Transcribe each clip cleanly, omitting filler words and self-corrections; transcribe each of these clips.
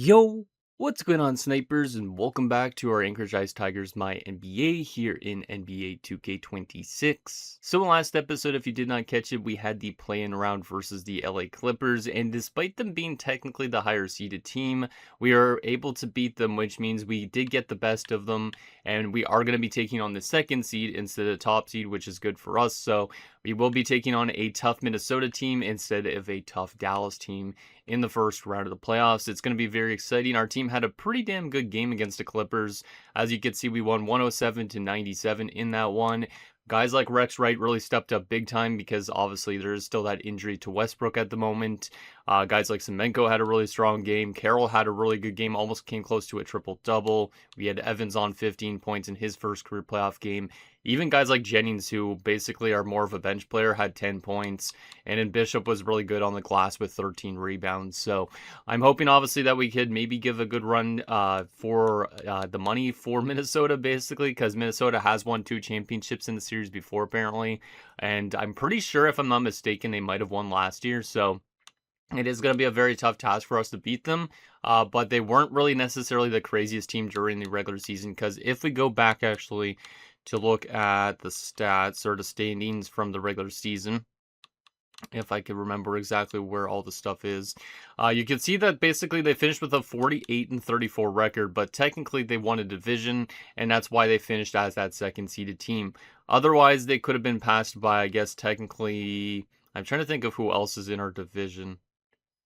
Yo, what's going on, snipers, and welcome back to our Anchorage Ice Tigers MyNBA here in NBA 2K26. So last episode, if you did not catch it, we had the play-in round versus the LA Clippers, and despite them being technically the higher seeded team, we are able to beat them, which means we did get the best of them, and we are going to be taking on the second seed instead of the top seed, which is good for us. So we will be taking on a tough Minnesota team instead of a tough Dallas team in the first round of the playoffs. It's going to be very exciting. Our team had a pretty damn good game against the Clippers. As you can see, we won 107-97 in that one. Guys like Rex Wright really stepped up big time because obviously there is still that injury to Westbrook at the moment. Guys like Semenko had a really strong game. Carroll had a really good game, almost came close to a triple-double. We had Evans on 15 points in his first career playoff game. Even guys like Jennings, who basically are more of a bench player, had 10 points. And then Bishop was really good on the glass with 13 rebounds. So I'm hoping, obviously, that we could maybe give a good run for the money for Minnesota, basically, because Minnesota has won 2 championships in the series before, apparently. And I'm pretty sure, if I'm not mistaken, they might have won last year. So it is going to be a very tough task for us to beat them, but they weren't really necessarily the craziest team during the regular season, because if we go back actually to look at the stats or the standings from the regular season, if I can remember exactly where all the stuff is, you can see that basically they finished with a 48-34 record, but technically they won a division, and that's why they finished as that second seeded team. Otherwise, they could have been passed by, I guess, technically. I'm trying to think of who else is in our division.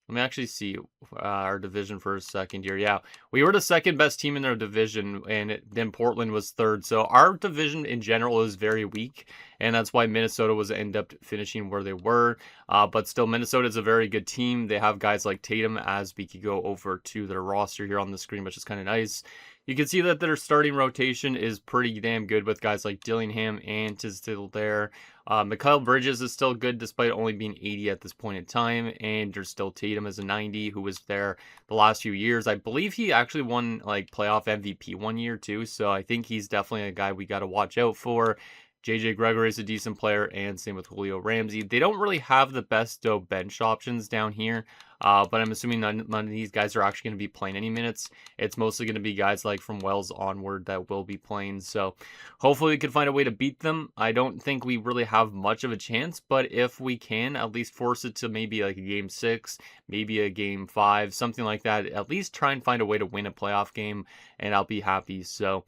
Let me actually see our division for a second here. Yeah, we were the second best team in our division, and then Portland was third. So our division in general is very weak, and that's why Minnesota was end up finishing where they were. But still, Minnesota is a very good team. They have guys like Tatum, as we could go over to their roster here on the screen, which is kind of nice. You can see that their starting rotation is pretty damn good with guys like Dillingham and is still there. Mikal Bridges is still good despite only being 80 at this point in time. And there's still Tatum as a 90 who was there the last few years. I believe he actually won like playoff MVP one year too. So I think he's definitely a guy we got to watch out for. JJ Gregory is a decent player, and same with Julio Ramsey. They don't really have the best bench options down here, but I'm assuming none of these guys are actually going to be playing any minutes. It's mostly going to be guys like from Wells onward that will be playing, so hopefully we can find a way to beat them. I don't think we really have much of a chance, but if we can at least force it to maybe like a game 6, maybe a game 5, something like that, at least try and find a way to win a playoff game, and I'll be happy. So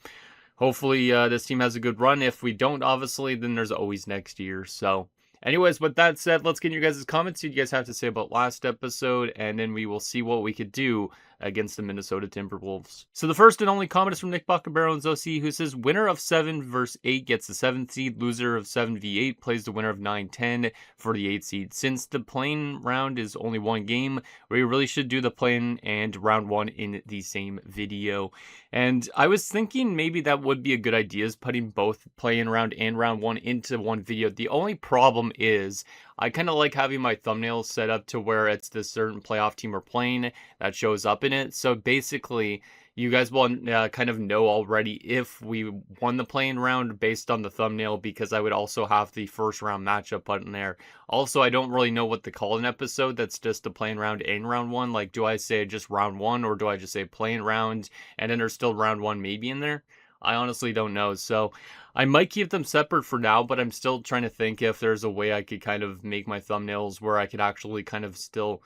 hopefully this team has a good run. If we don't, obviously, then there's always next year. So anyways, with that said, let's get your guys' comments, see what you guys have to say about last episode, and then we will see what we could do against the Minnesota Timberwolves. So the first and only comment is from Nick Baccabero's OC, who says, winner of 7 vs 8 gets the 7th seed, loser of 7v8 plays the winner of 9-10 for the 8th seed. Since the play-in round is only one game, we really should do the play-in and round 1 in the same video. And I was thinking maybe that would be a good idea, is putting both play-in round and round 1 into one video. The only problem is I kind of like having my thumbnails set up to where it's this certain playoff team we're playing that shows up in it. So basically, you guys will kind of know already if we won the play-in round based on the thumbnail, because I would also have the first round matchup button there. Also, I don't really know what to call an episode that's just the play-in round and round 1. Like, do I say just round 1, or do I just say play-in round and then there's still round 1 maybe in there? I honestly don't know. So I might keep them separate for now, but I'm still trying to think if there's a way I could kind of make my thumbnails where I could actually kind of still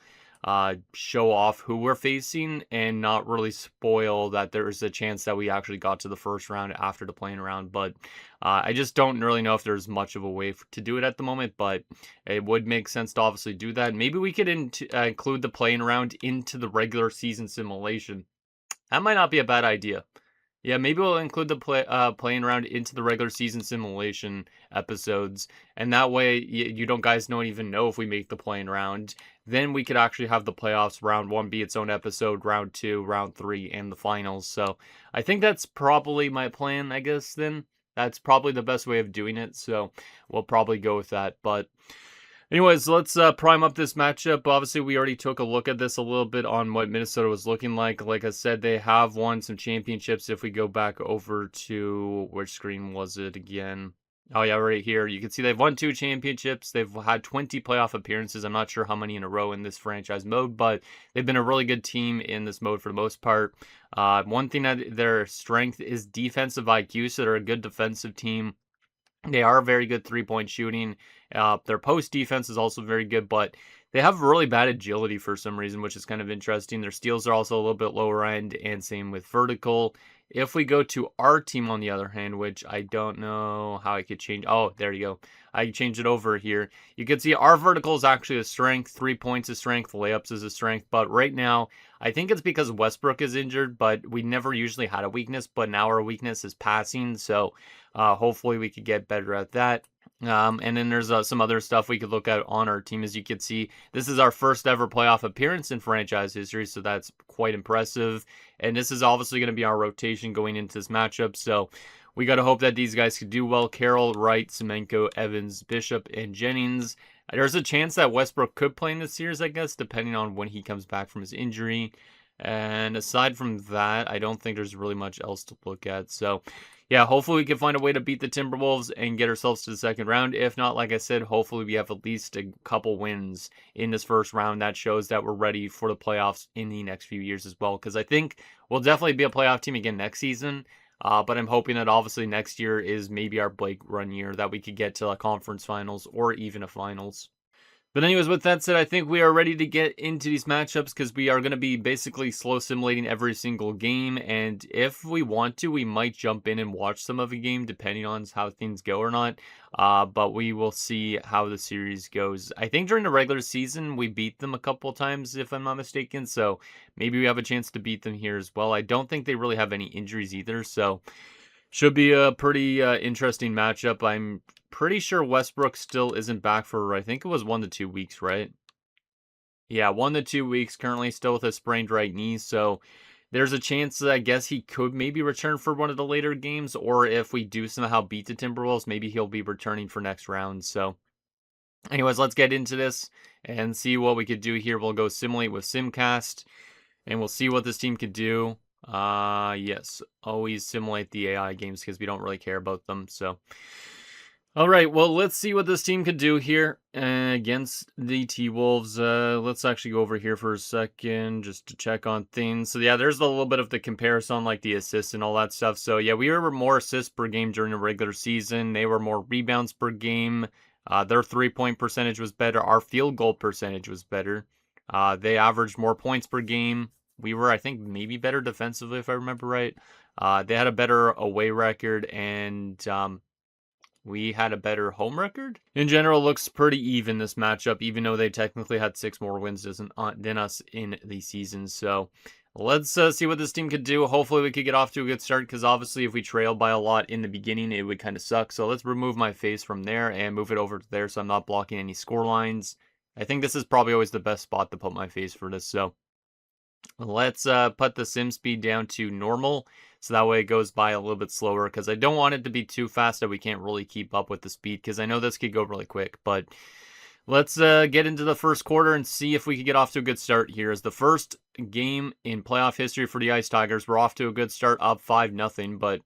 show off who we're facing and not really spoil that there's a chance that we actually got to the first round after the play-in round. But I just don't really know if there's much of a way to do it at the moment, but it would make sense to obviously do that. Maybe we could include the play-in round into the regular season simulation. That might not be a bad idea. Yeah, maybe we'll include the play-in round into the regular season simulation episodes, and that way you don't guys don't even know if we make the play-in round. Then we could actually have the playoffs, round 1 be its own episode, round 2, round 3, and the finals. So I think that's probably my plan, I guess, then. That's probably the best way of doing it, so we'll probably go with that. But anyways, let's prime up this matchup. Obviously, we already took a look at this a little bit on what Minnesota was looking like. Like I said, they have won some championships. If we go back over to, which screen was it again? Oh yeah, right here. You can see they've won 2 championships. They've had 20 playoff appearances. I'm not sure how many in a row in this franchise mode, but they've been a really good team in this mode for the most part. One thing that their strength is defensive IQ, so they're a good defensive team. They are very good three-point shooting. Their post defense is also very good, but they have really bad agility for some reason, which is kind of interesting. Their steals are also a little bit lower end, and same with vertical. If we go to our team, on the other hand, which I don't know how I could change. Oh, there you go. I changed it over here. You can see our vertical is actually a strength. 3 points is strength. Layups is a strength. But right now, I think it's because Westbrook is injured, but we never usually had a weakness. But now our weakness is passing. So hopefully we could get better at that. And then there's some other stuff we could look at on our team. As you can see, this is our first ever playoff appearance in franchise history, so that's quite impressive. And this is obviously going to be our rotation going into this matchup, so we got to hope that these guys could do well. Carroll, Wright, Semenko, Evans, Bishop, and Jennings. There's a chance that Westbrook could play in this series, I guess, depending on when he comes back from his injury. And aside from that, I don't think there's really much else to look at. So, yeah, hopefully we can find a way to beat the Timberwolves and get ourselves to the second round. If not, like I said, hopefully we have at least a couple wins in this first round. That shows that we're ready for the playoffs in the next few years as well. Because I think we'll definitely be a playoff team again next season. But I'm hoping that obviously next year is maybe our Blake run year, that we could get to a conference finals or even a finals. But anyways, with that said, I think we are ready to get into these matchups because we are going to be basically slow simulating every single game. And if we want to, we might jump in and watch some of a game depending on how things go or not. But we will see how the series goes. I think during the regular season, we beat them a couple times, if I'm not mistaken. So maybe we have a chance to beat them here as well. I don't think they really have any injuries either. So should be a pretty interesting matchup. I'm pretty sure Westbrook still isn't back for, I think it was 1 to 2 weeks, right? Yeah, 1 to 2 weeks. Currently still with a sprained right knee. So there's a chance that I guess he could maybe return for one of the later games. Or if we do somehow beat the Timberwolves, maybe he'll be returning for next round. So anyways, let's get into this and see what we could do here. We'll go simulate with Simcast. And we'll see what this team could do. Yes, always simulate the AI games because we don't really care about them. So, all right, well, let's see what this team could do here against the T-Wolves. Let's actually go over here for a second just to check on things. So, yeah, there's a little bit of the comparison, like the assists and all that stuff. So, yeah, we were more assists per game during the regular season. They were more rebounds per game. Their three-point percentage was better. Our field goal percentage was better. They averaged more points per game. We were, I think, maybe better defensively, if I remember right. They had a better away record, and we had a better home record. In general, looks pretty even this matchup, even though they technically had 6 more wins than us in the season. So let's see what this team could do. Hopefully we could get off to a good start, because obviously if we trail by a lot in the beginning, it would kind of suck. So let's remove my face from there and move it over to there so I'm not blocking any score lines. I think this is probably always the best spot to put my face for this. So let's put the sim speed down to normal, so that way it goes by a little bit slower, because I don't want it to be too fast that we can't really keep up with the speed, because I know this could go really quick. But let's get into the first quarter and see if we can get off to a good start here. As the first game in playoff history for the Ice Tigers, we're off to a good start, up 5-0, but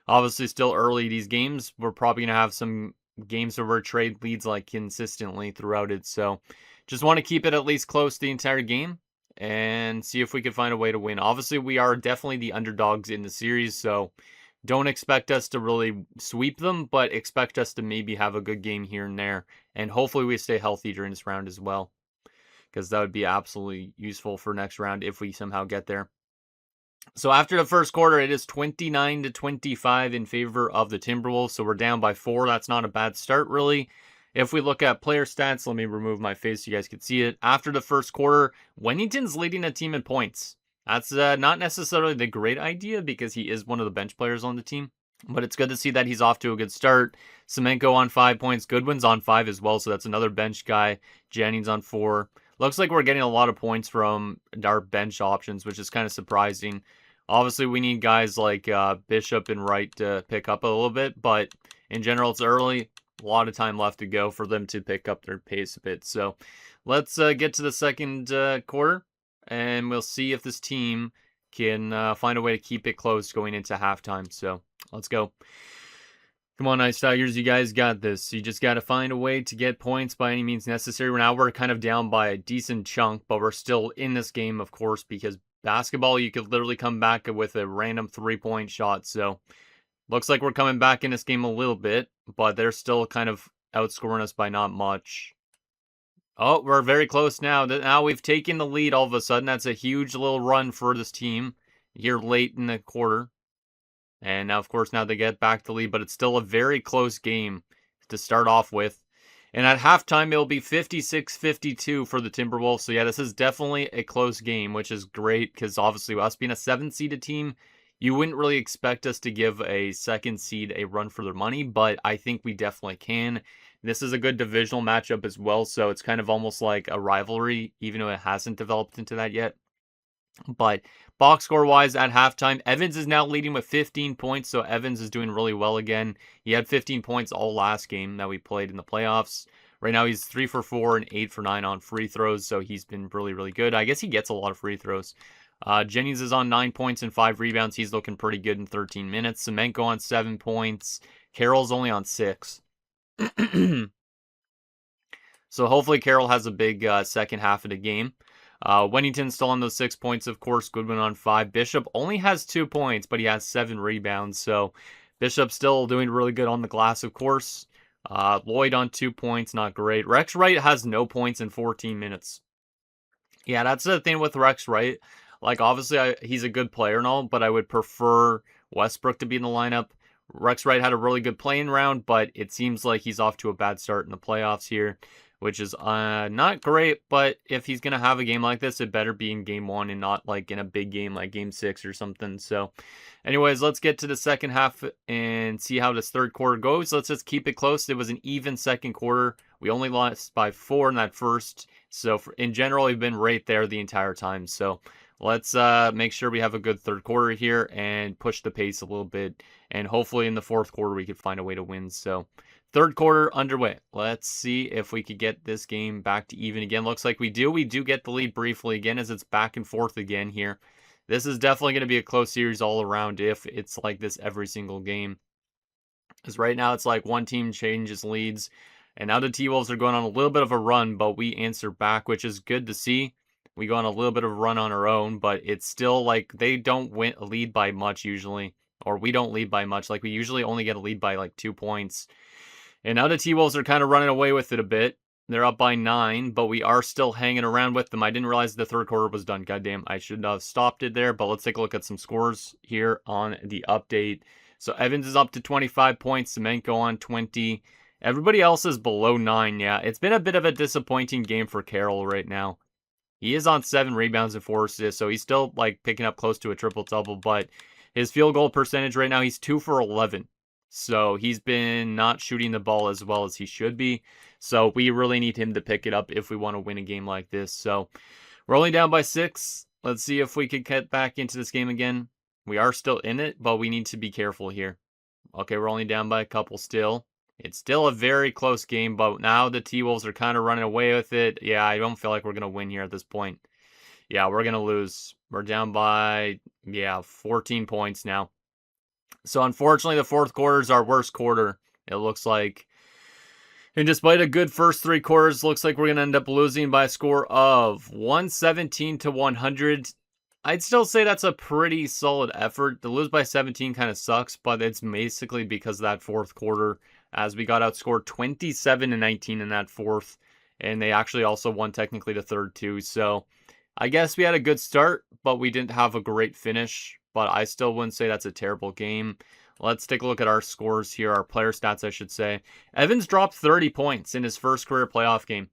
obviously still early. These games, we're probably going to have some games where we're trade leads like consistently throughout it, so just want to keep it at least close the entire game and see if we can find a way to win. Obviously, we are definitely the underdogs in the series, so don't expect us to really sweep them, but expect us to maybe have a good game here and there. And hopefully we stay healthy during this round as well, because that would be absolutely useful for next round if we somehow get there. So after the first quarter, it is 29-25 in favor of the Timberwolves. So we're down by 4. That's not a bad start, really. If we look at player stats, let me remove my face so you guys can see it. After the first quarter, Wennington's leading the team in points. That's not necessarily the great idea because he is one of the bench players on the team. But it's good to see that he's off to a good start. Semenko on 5 points. Goodwin's on 5 as well, so that's another bench guy. Jennings on 4. Looks like we're getting a lot of points from our bench options, which is kind of surprising. Obviously, we need guys like Bishop and Wright to pick up a little bit, but in general, it's early. A lot of time left to go for them to pick up their pace a bit. So let's get to the second quarter, and we'll see if this team can find a way to keep it close going into halftime. So let's go. Come on, Ice Tigers, you guys got this. You just got to find a way to get points by any means necessary. Now we're kind of down by a decent chunk, but we're still in this game, of course, because basketball, you could literally come back with a random 3-point shot. So looks like we're coming back in this game a little bit, but they're still kind of outscoring us by not much. Oh, we're very close now. Now we've taken the lead all of a sudden. That's a huge little run for this team here late in the quarter. And now, of course, now they get back to lead, but it's still a very close game to start off with. And at halftime, it'll be 56-52 for the Timberwolves. So, yeah, this is definitely a close game, which is great because obviously us being a 7-seeded team, you wouldn't really expect us to give a second seed a run for their money, but I think we definitely can. This is a good divisional matchup as well, so it's kind of almost like a rivalry, even though it hasn't developed into that yet. But box score wise at halftime, Evans is now leading with 15 points. So Evans is doing really well again. He had 15 points all last game that we played in the playoffs. Right now he's 3 for 4 and 8 for 9 on free throws. So he's been really, really good. I guess he gets a lot of free throws. Jennings is on 9 points and 5 rebounds. He's looking pretty good in 13 minutes. Semenko on 7 points. Carroll's only on 6. So hopefully Carroll has a big second half of the game. Wennington's still on those 6 points, of course. Goodwin on 5. Bishop only has 2 points, but he has 7 rebounds. So Bishop's still doing really good on the glass, of course. Lloyd on 2 points, not great. Rex Wright has no points in 14 minutes. Yeah, that's the thing with Rex Wright. Like, obviously, he's a good player and all, but I would prefer Westbrook to be in the lineup. Rex Wright had a really good playing round, but it seems like he's off to a bad start in the playoffs here, which is not great. But if he's going to have a game like this, it better be in game 1 and not like in a big game like game 6 or something. So anyways, let's get to the second half and see how this third quarter goes. Let's just keep it close. It was an even second quarter. We only lost by 4 in that first. So in general, we've been right there the entire time. So let's make sure we have a good third quarter here and push the pace a little bit. And hopefully in the fourth quarter, we could find a way to win. So third quarter underway. Let's see if we could get this game back to even again. Looks like we do. We do get the lead briefly again as it's back and forth again here. This is definitely going to be a close series all around if it's like this every single game. Because right now it's like one team changes leads. And now the T-Wolves are going on a little bit of a run, but we answer back, which is good to see. We go on a little bit of a run on our own, but it's still like they don't lead by much usually. Or we don't lead by much. Like we usually only get a lead by like 2 points. And now the T-Wolves are kind of running away with it a bit. They're up by 9, but we are still hanging around with them. I didn't realize the third quarter was done. Goddamn, I should have stopped it there. But let's take a look at some scores here on the update. So Evans is up to 25 points. Semenko on 20. Everybody else is below 9. Yeah, it's been a bit of a disappointing game for Carroll right now. He is on 7 rebounds and 4 assists, so he's still like picking up close to a triple-double, but his field goal percentage right now, he's 2 for 11. So he's been not shooting the ball as well as he should be. So we really need him to pick it up if we want to win a game like this. So we're only down by 6. Let's see if we can get back into this game again. We are still in it, but we need to be careful here. Okay, we're only down by a couple still. It's still a very close game, but now the T-Wolves are kind of running away with it. Yeah, I don't feel like we're going to win here at this point. Yeah, we're going to lose. We're down by, 14 points now. So unfortunately, the fourth quarter is our worst quarter, it looks like. And despite a good first 3 quarters, looks like we're going to end up losing by a score of 117 to 100. I'd still say that's a pretty solid effort. To lose by 17 kind of sucks, but it's basically because of that fourth quarter, as we got outscored 27 to 19 in that fourth. And they actually also won technically the third too. So I guess we had a good start, but we didn't have a great finish. But I still wouldn't say that's a terrible game. Let's take a look at our scores here, our player stats, I should say. Evans dropped 30 points in his first career playoff game.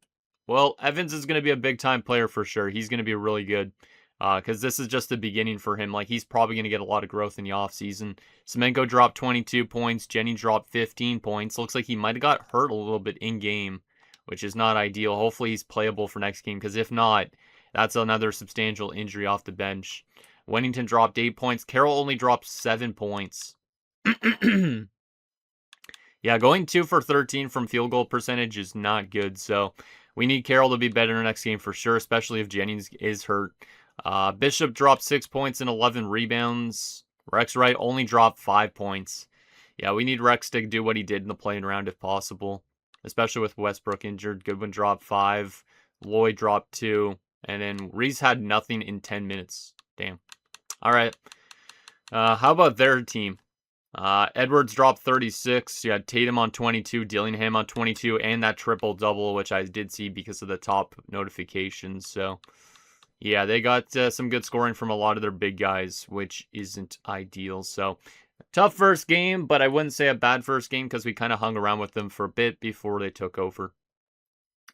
Well, Evans is going to be a big-time player for sure. He's going to be really good because this is just the beginning for him. Like, he's probably going to get a lot of growth in the offseason. Semenko dropped 22 points. Jennings dropped 15 points. Looks like he might have got hurt a little bit in-game, which is not ideal. Hopefully, he's playable for next game because if not, that's another substantial injury off the bench. Wennington dropped 8 points. Carroll only dropped 7 points. Yeah, going 2 for 13 from field goal percentage is not good. So we need Carroll to be better in the next game for sure, especially if Jennings is hurt. Bishop dropped 6 points and 11 rebounds. Rex Wright only dropped 5 points. Yeah, we need Rex to do what he did in the playing round if possible, especially with Westbrook injured. Goodwin dropped 5, Lloyd dropped 2, and then Reese had nothing in 10 minutes. Damn. All right. How about their team? Edwards dropped 36. You had Tatum on 22, Dillingham on 22, and that triple-double, which I did see because of the top notifications. So, yeah, they got some good scoring from a lot of their big guys, which isn't ideal. So, tough first game, but I wouldn't say a bad first game because we kind of hung around with them for a bit before they took over.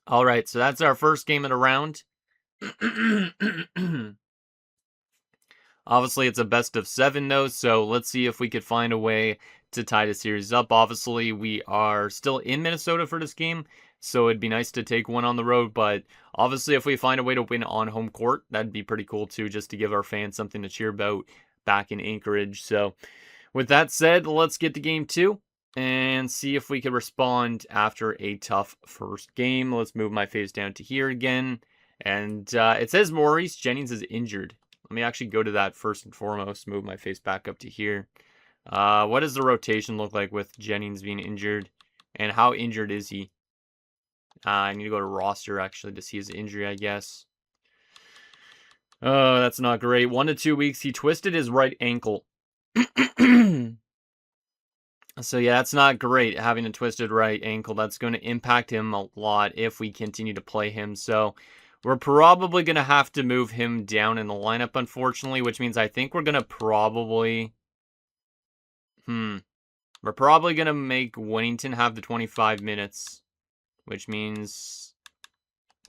All right, so that's our first game of the round. Obviously, it's a best of 7, though, so let's see if we could find a way to tie the series up. Obviously, we are still in Minnesota for this game, so it'd be nice to take one on the road, but obviously, if we find a way to win on home court, that'd be pretty cool, too, just to give our fans something to cheer about back in Anchorage. So, with that said, let's get to game 2 and see if we can respond after a tough first game. Let's move my face down to here again, and it says Maurice Jennings is injured. Let me actually go to that first and foremost, move my face back up to here. What does the rotation look like with Jennings being injured? And how injured is he? I need to go to roster, actually, to see his injury, I guess. Oh, that's not great. 1 to 2 weeks. He twisted his right ankle. So, yeah, that's not great, having a twisted right ankle. That's going to impact him a lot if we continue to play him. So, we're probably going to have to move him down in the lineup, unfortunately, which means I think we're going to probably... We're probably going to make Winnington have the 25 minutes, which means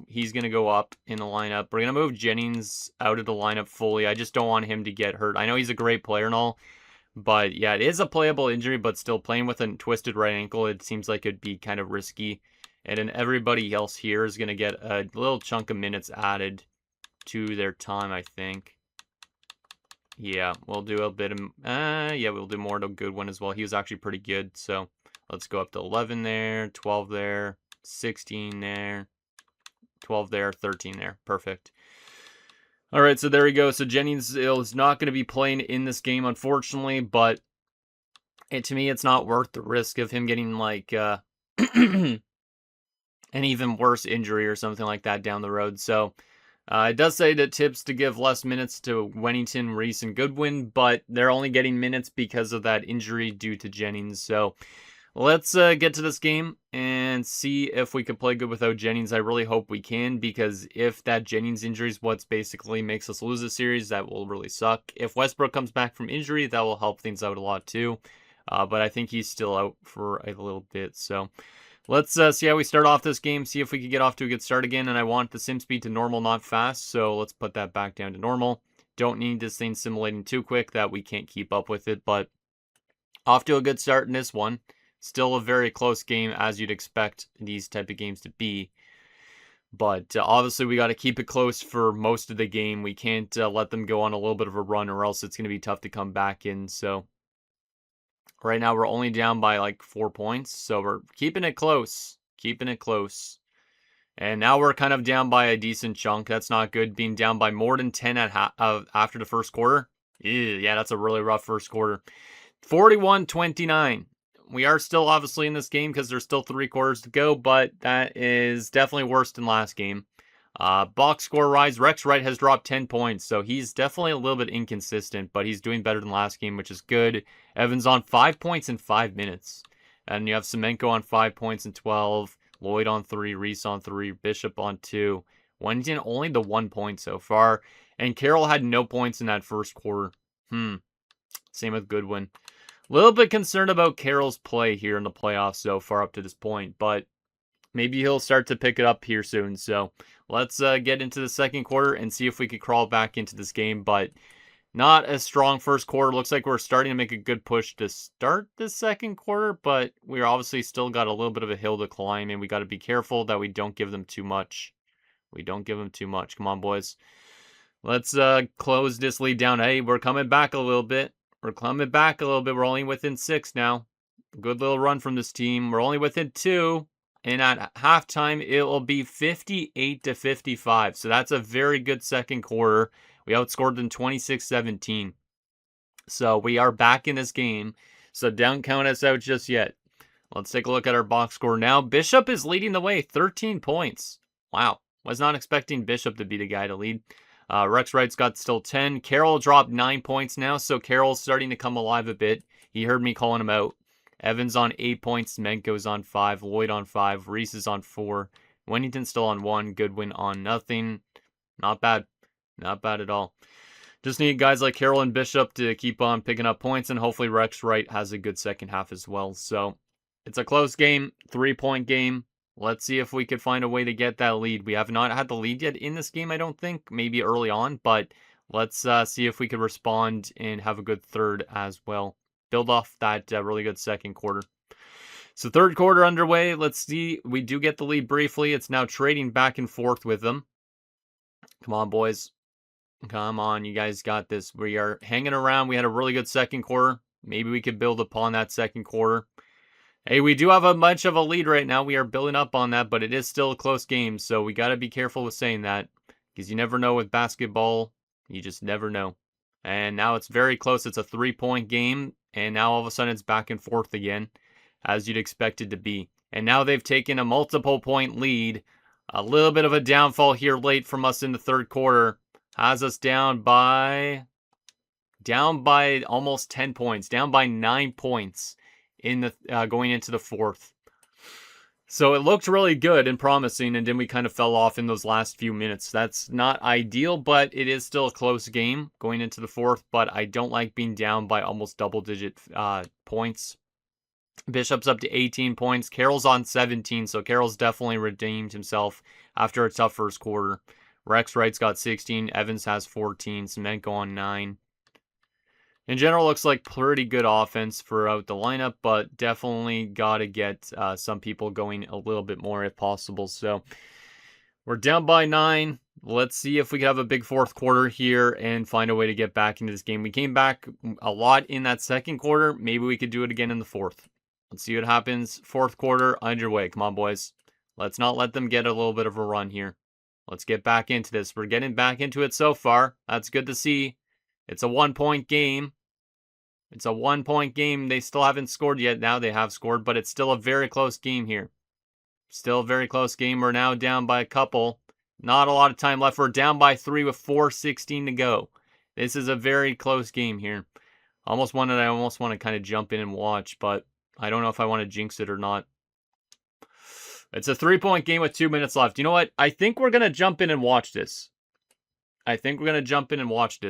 he's going to go up in the lineup. We're going to move Jennings out of the lineup fully. I just don't want him to get hurt. I know he's a great player and all, but yeah, it is a playable injury, but still playing with a twisted right ankle, it seems like it'd be kind of risky. And then everybody else here is going to get a little chunk of minutes added to their time, I think. Yeah, we'll do a bit of... yeah, we'll do more to Goodwin as well. He was actually pretty good, so let's go up to 11 there, 12 there, 16 there, 12 there, 13 there. Perfect. All right, so there we go. So Jennings is not going to be playing in this game, unfortunately, but to me, it's not worth the risk of him getting, like, an even worse injury or something like that down the road. So it does say that tips to give less minutes to Wennington, Reese, and Goodwin, but they're only getting minutes because of that injury due to Jennings. So let's get to this game and see if we can play good without Jennings. I really hope we can, because if that Jennings injury is what's basically makes us lose the series, that will really suck. If Westbrook comes back from injury, that will help things out a lot too. But I think he's still out for a little bit. So let's see how we start off this game, see if we can get off to a good start again. And I want the sim speed to normal, not fast. So let's put that back down to normal. Don't need this thing simulating too quick that we can't keep up with it. But off to a good start in this one. Still a very close game, as you'd expect these type of games to be. But obviously we got to keep it close for most of the game. We can't let them go on a little bit of a run, or else it's going to be tough to come back in. So right now we're only down by like 4 points. So we're keeping it close. Keeping it close. And now we're kind of down by a decent chunk. That's not good. Being down by more than 10 at after the first quarter. Yeah, that's a really rough first quarter. 41-29. We are still obviously in this game because there's still 3 quarters to go, but that is definitely worse than last game. Box score rise. Rex Wright has dropped 10 points, so he's definitely a little bit inconsistent, but he's doing better than last game, which is good. Evans on 5 points in 5 minutes. And you have Semenko on 5 points in 12. Lloyd on 3. Reese on 3. Bishop on 2. Wennington only the 1 point so far. And Carroll had no points in that first quarter. Same with Goodwin. A little bit concerned about Carroll's play here in the playoffs so far up to this point, but maybe he'll start to pick it up here soon. So let's get into the second quarter and see if we can crawl back into this game, but not a strong first quarter. Looks like we're starting to make a good push to start the second quarter, but we're obviously still got a little bit of a hill to climb, and we got to be careful that we don't give them too much. We don't give them too much. Come on, boys. Let's close this lead down. Hey, we're coming back a little bit. We're coming back a little bit. We're only within 6 now. Good little run from this team. We're only within 2. And at halftime, it will be 58-55. So that's a very good second quarter. We outscored them 26-17. So we are back in this game. So don't count us out just yet. Let's take a look at our box score now. Bishop is leading the way, 13 points. Wow, was not expecting Bishop to be the guy to lead. Rex Wright's got still 10. Carroll dropped 9 points now, so Carroll's starting to come alive a bit. He heard me calling him out. Evans on 8 points. Menko's on 5. Lloyd on 5. Reese is on 4. Wennington still on 1. Goodwin on nothing. Not bad. Not bad at all. Just need guys like Carroll and Bishop to keep on picking up points, and hopefully Rex Wright has a good second half as well. So it's a close game, 3-point game. Let's see if we could find a way to get that lead. We have not had the lead yet in this game, I don't think. Maybe early on, but let's see if we could respond and have a good third as well. Build off that really good second quarter. So third quarter underway. Let's see. We do get the lead briefly. It's now trading back and forth with them. Come on, boys. Come on, you guys got this. We are hanging around. We had a really good second quarter. Maybe we could build upon that second quarter. Hey, we do have a much of a lead right now. We are building up on that, but it is still a close game, so we got to be careful with saying that because you never know with basketball. You just never know. And now it's very close. It's a 3-point game, and now all of a sudden it's back and forth again, as you'd expect it to be. And now they've taken a multiple-point lead. A little bit of a downfall here late from us in the third quarter has us down by almost 10 points, down by 9 points in the going into the fourth. So it looked really good and promising, and then we kind of fell off in those last few minutes. That's not ideal, but it is still a close game going into the fourth, but I don't like being down by almost double-digit points. Bishop's up to 18 points. Carroll's on 17, so Carroll's definitely redeemed himself after a tough first quarter. Rex Wright's got 16. Evans has 14. Semenko on 9. In general, looks like pretty good offense throughout the lineup, but definitely got to get some people going a little bit more if possible. So we're down by 9. Let's see if we can have a big fourth quarter here and find a way to get back into this game. We came back a lot in that second quarter. Maybe we could do it again in the fourth. Let's see what happens. Fourth quarter underway. Come on, boys. Let's not let them get a little bit of a run here. Let's get back into this. We're getting back into it so far. That's good to see. It's a 1-point game. It's a 1-point game. They still haven't scored yet. Now they have scored, but it's still a very close game here. Still a very close game. We're now down by a couple. Not a lot of time left. We're down by 3 with 4:16 to go. This is a very close game here. I almost want to kind of jump in and watch, but I don't know if I want to jinx it or not. It's a 3-point game with 2 minutes left. You know what? I think we're going to jump in and watch this.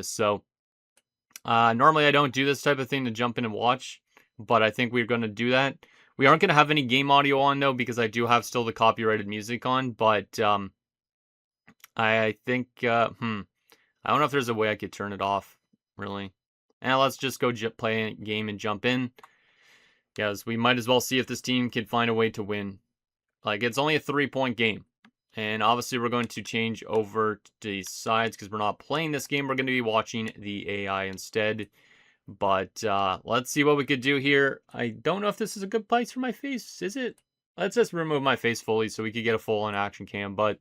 So normally I don't do this type of thing to jump in and watch, but I think we're going to do that. We aren't going to have any game audio on, though, because I do have still the copyrighted music on, but I think, I don't know if there's a way I could turn it off, really. And let's just go play a game and jump in, because we might as well see if this team can find a way to win. Like, it's only a 3-point game. And obviously, we're going to change over to the sides because we're not playing this game. We're going to be watching the AI instead. But let's see what we could do here. I don't know if this is a good place for my face. Is it? Let's just remove my face fully so we could get a full-on action cam. But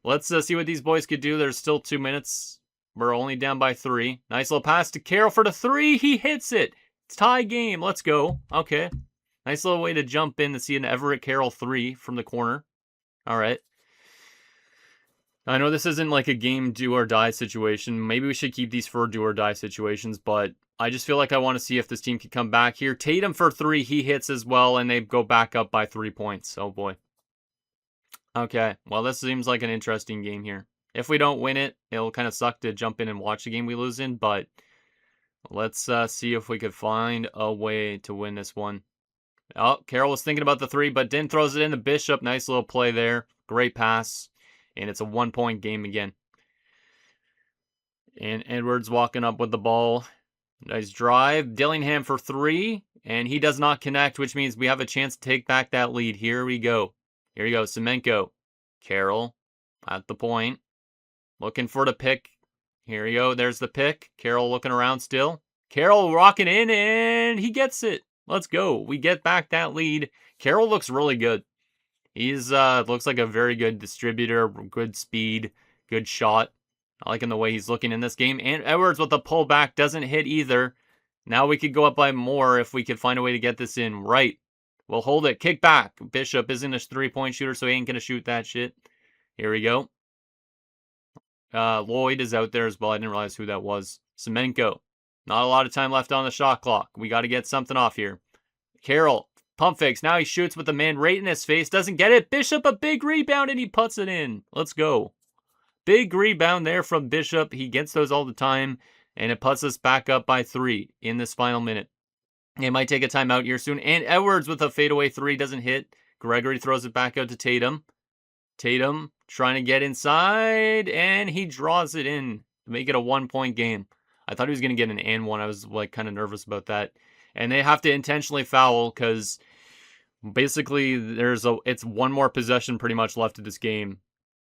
let's see what these boys could do. There's still 2 minutes. We're only down by 3. Nice little pass to Carroll for the 3. He hits it. It's tie game. Let's go. Okay. Nice little way to jump in to see an Everett Carroll 3 from the corner. All right. I know this isn't like a game do or die situation. Maybe we should keep these for do or die situations, but I just feel like I want to see if this team can come back here. Tatum for 3. He hits as well, and they go back up by 3 points. Oh, boy. Okay. Well, this seems like an interesting game here. If we don't win it, it'll kind of suck to jump in and watch the game we lose in, but let's see if we could find a way to win this one. Oh, Carroll was thinking about the 3, but then throws it in to Bishop. Nice little play there. Great pass. And it's a 1-point game again. And Edwards walking up with the ball. Nice drive. Dillingham for 3. And he does not connect, which means we have a chance to take back that lead. Here we go. Here we go. Semenko. Carroll at the point. Looking for the pick. Here we go. There's the pick. Carroll looking around still. Carroll rocking in, and he gets it. Let's go. We get back that lead. Carroll looks really good. He's looks like a very good distributor, good speed, good shot. I like him the way he's looking in this game. And Edwards with the pullback doesn't hit either. Now we could go up by more if we could find a way to get this in. Right. We'll hold it. Kick back. Bishop isn't a three-point shooter, so he ain't going to shoot that shit. Here we go. Lloyd is out there as well. I didn't realize who that was. Semenko. Not a lot of time left on the shot clock. We got to get something off here. Carroll. Pump fakes. Now he shoots with the man right in his face. Doesn't get it. Bishop, a big rebound, and he puts it in. Let's go. Big rebound there from Bishop. He gets those all the time, and it puts us back up by 3 in this final minute. It might take a timeout here soon. And Edwards with a fadeaway 3 doesn't hit. Gregory throws it back out to Tatum. Tatum trying to get inside, and he draws it in to make it a 1-point game. I thought he was going to get an and one. I was like kind of nervous about that. And they have to intentionally foul because basically it's one more possession pretty much left of this game.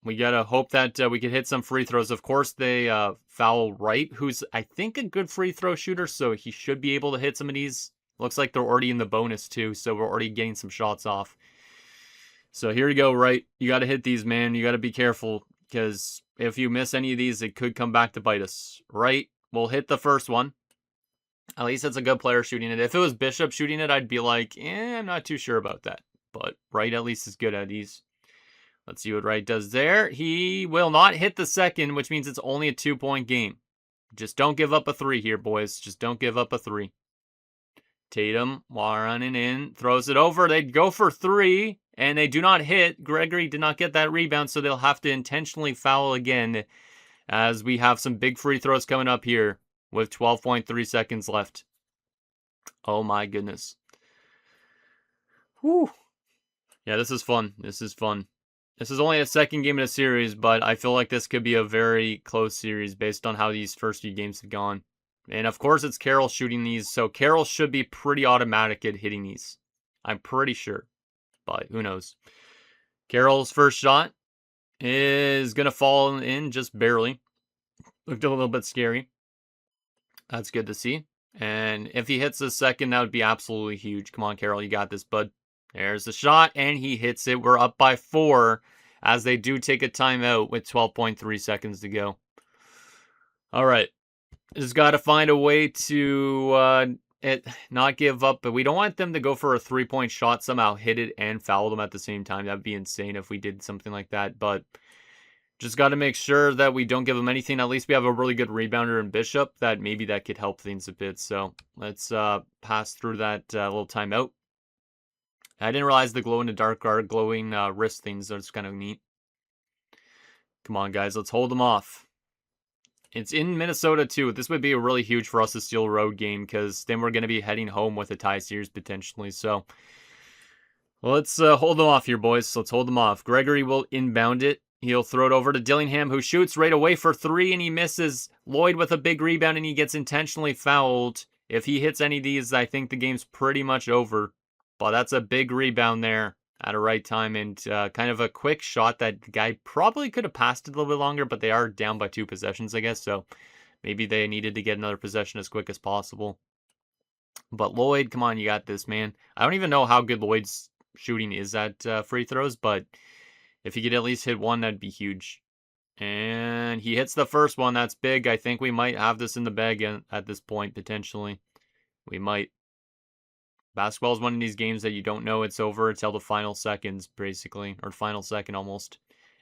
We got to hope that we could hit some free throws. Of course, they foul Wright, who's, I think, a good free throw shooter, so he should be able to hit some of these. Looks like they're already in the bonus, too, so we're already getting some shots off. So here you go, Wright. You got to hit these, man. You got to be careful, because if you miss any of these, it could come back to bite us. Wright will hit the first one. At least it's a good player shooting it. If it was Bishop shooting it, I'd be like, I'm not too sure about that. But Wright at least is good at these. Let's see what Wright does there. He will not hit the second, which means it's only a 2-point game. Just don't give up a 3 here, boys. Just don't give up a 3. Tatum, while running in, throws it over. They go for 3, and they do not hit. Gregory did not get that rebound, so they'll have to intentionally foul again as we have some big free throws coming up here with 12.3 seconds left. Oh, my goodness. Whew. Yeah, this is fun. This is fun. This is only a second game in a series, but I feel like this could be a very close series based on how these first few games have gone. And of course, it's Carroll shooting these, so Carroll should be pretty automatic at hitting these. I'm pretty sure, but who knows. Carroll's first shot is going to fall in just barely. Looked a little bit scary. That's good to see. And if he hits the second, that would be absolutely huge. Come on, Carroll, you got this, bud. There's the shot, and he hits it. We're up by 4 as they do take a timeout with 12.3 seconds to go. All right. Just got to find a way to not give up, but we don't want them to go for a 3-point shot, somehow hit it and foul them at the same time. That would be insane if we did something like that, but just got to make sure that we don't give them anything. At least we have a really good rebounder in Bishop that maybe that could help things a bit. So let's pass through that little timeout. I didn't realize the glow-in-the-dark guard glowing wrist things. That's kind of neat. Come on, guys. Let's hold them off. It's in Minnesota, too. This would be really huge for us to steal a road game because then we're going to be heading home with a tie series potentially. So let's hold them off here, boys. Let's hold them off. Gregory will inbound it. He'll throw it over to Dillingham, who shoots right away for 3, and he misses. Lloyd with a big rebound, and he gets intentionally fouled. If he hits any of these, I think the game's pretty much over. But that's a big rebound there at a right time and kind of a quick shot that the guy probably could have passed it a little bit longer, but they are down by 2 possessions, I guess. So maybe they needed to get another possession as quick as possible. But Lloyd, come on, you got this, man. I don't even know how good Lloyd's shooting is at free throws, but if he could at least hit one, that'd be huge. And he hits the first one. That's big. I think we might have this in the bag at this point, potentially. We might. Basketball is one of these games that you don't know it's over until the final seconds, basically, or final second almost.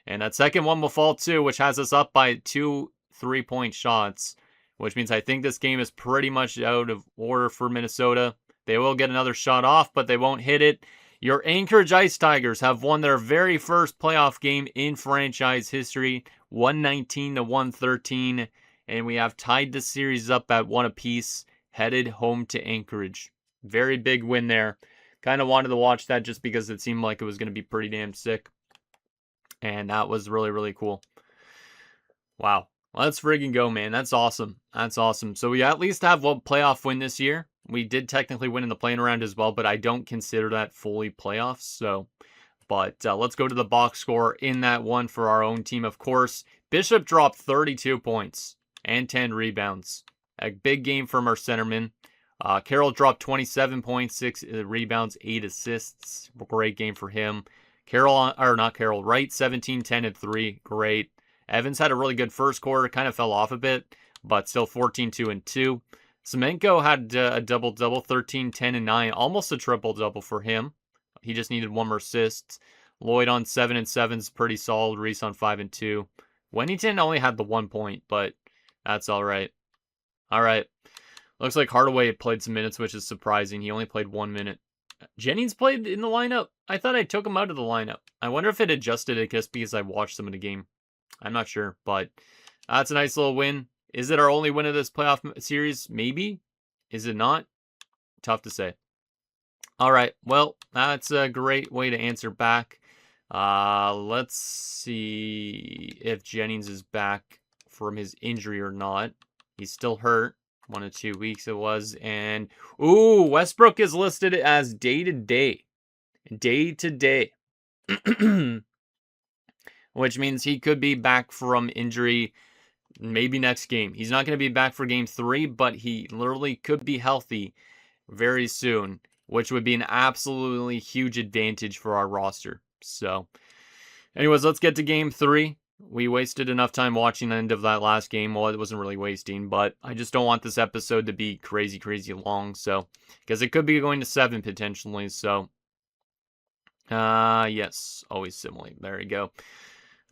And that second one will fall too, which has us up by 2 3-point shots, which means I think this game is pretty much out of order for Minnesota. They will get another shot off, but they won't hit it. Your Anchorage Ice Tigers have won their very first playoff game in franchise history, 119-113, and we have tied the series up at 1 apiece, headed home to Anchorage. Very big win there. Kind of wanted to watch that just because it seemed like it was going to be pretty damn sick. And that was really, really cool. Wow. Let's friggin' go, man. That's awesome. That's awesome. So we at least have one playoff win this year. We did technically win in the play-in round as well, but I don't consider that fully playoffs. So, but let's go to the box score in that one for our own team, of course. Bishop dropped 32 points and 10 rebounds. A big game from our centerman. Carroll dropped 27 points, 6 rebounds, 8 assists. Great game for him. Wright, 17, 10, and 3. Great. Evans had a really good first quarter. Kind of fell off a bit, but still 14, 2, and 2. Semenko had a double-double, 13, 10, and 9. Almost a triple-double for him. He just needed one more assist. Lloyd on 7 and 7 is pretty solid. Reese on 5 and 2. Wennington only had the 1 point, but that's all right. All right. Looks like Hardaway played some minutes, which is surprising. He only played 1 minute. Jennings played in the lineup. I thought I took him out of the lineup. I wonder if it adjusted it just because I watched some of the game. I'm not sure, but that's a nice little win. Is it our only win of this playoff series? Maybe. Is it not? Tough to say. All right. Well, that's a great way to answer back. Let's see if Jennings is back from his injury or not. He's still hurt. 1 to 2 weeks it was. And, ooh, Westbrook is listed as day-to-day. Day-to-day. Which means he could be back from injury maybe next game. He's not going to be back for game 3, but he literally could be healthy very soon, which would be an absolutely huge advantage for our roster. So, anyways, let's get to game 3. We wasted enough time watching the end of that last game. Well, it wasn't really wasting, but I just don't want this episode to be crazy, crazy long. So, because it could be going to 7 potentially. So, yes, always simile. There you go.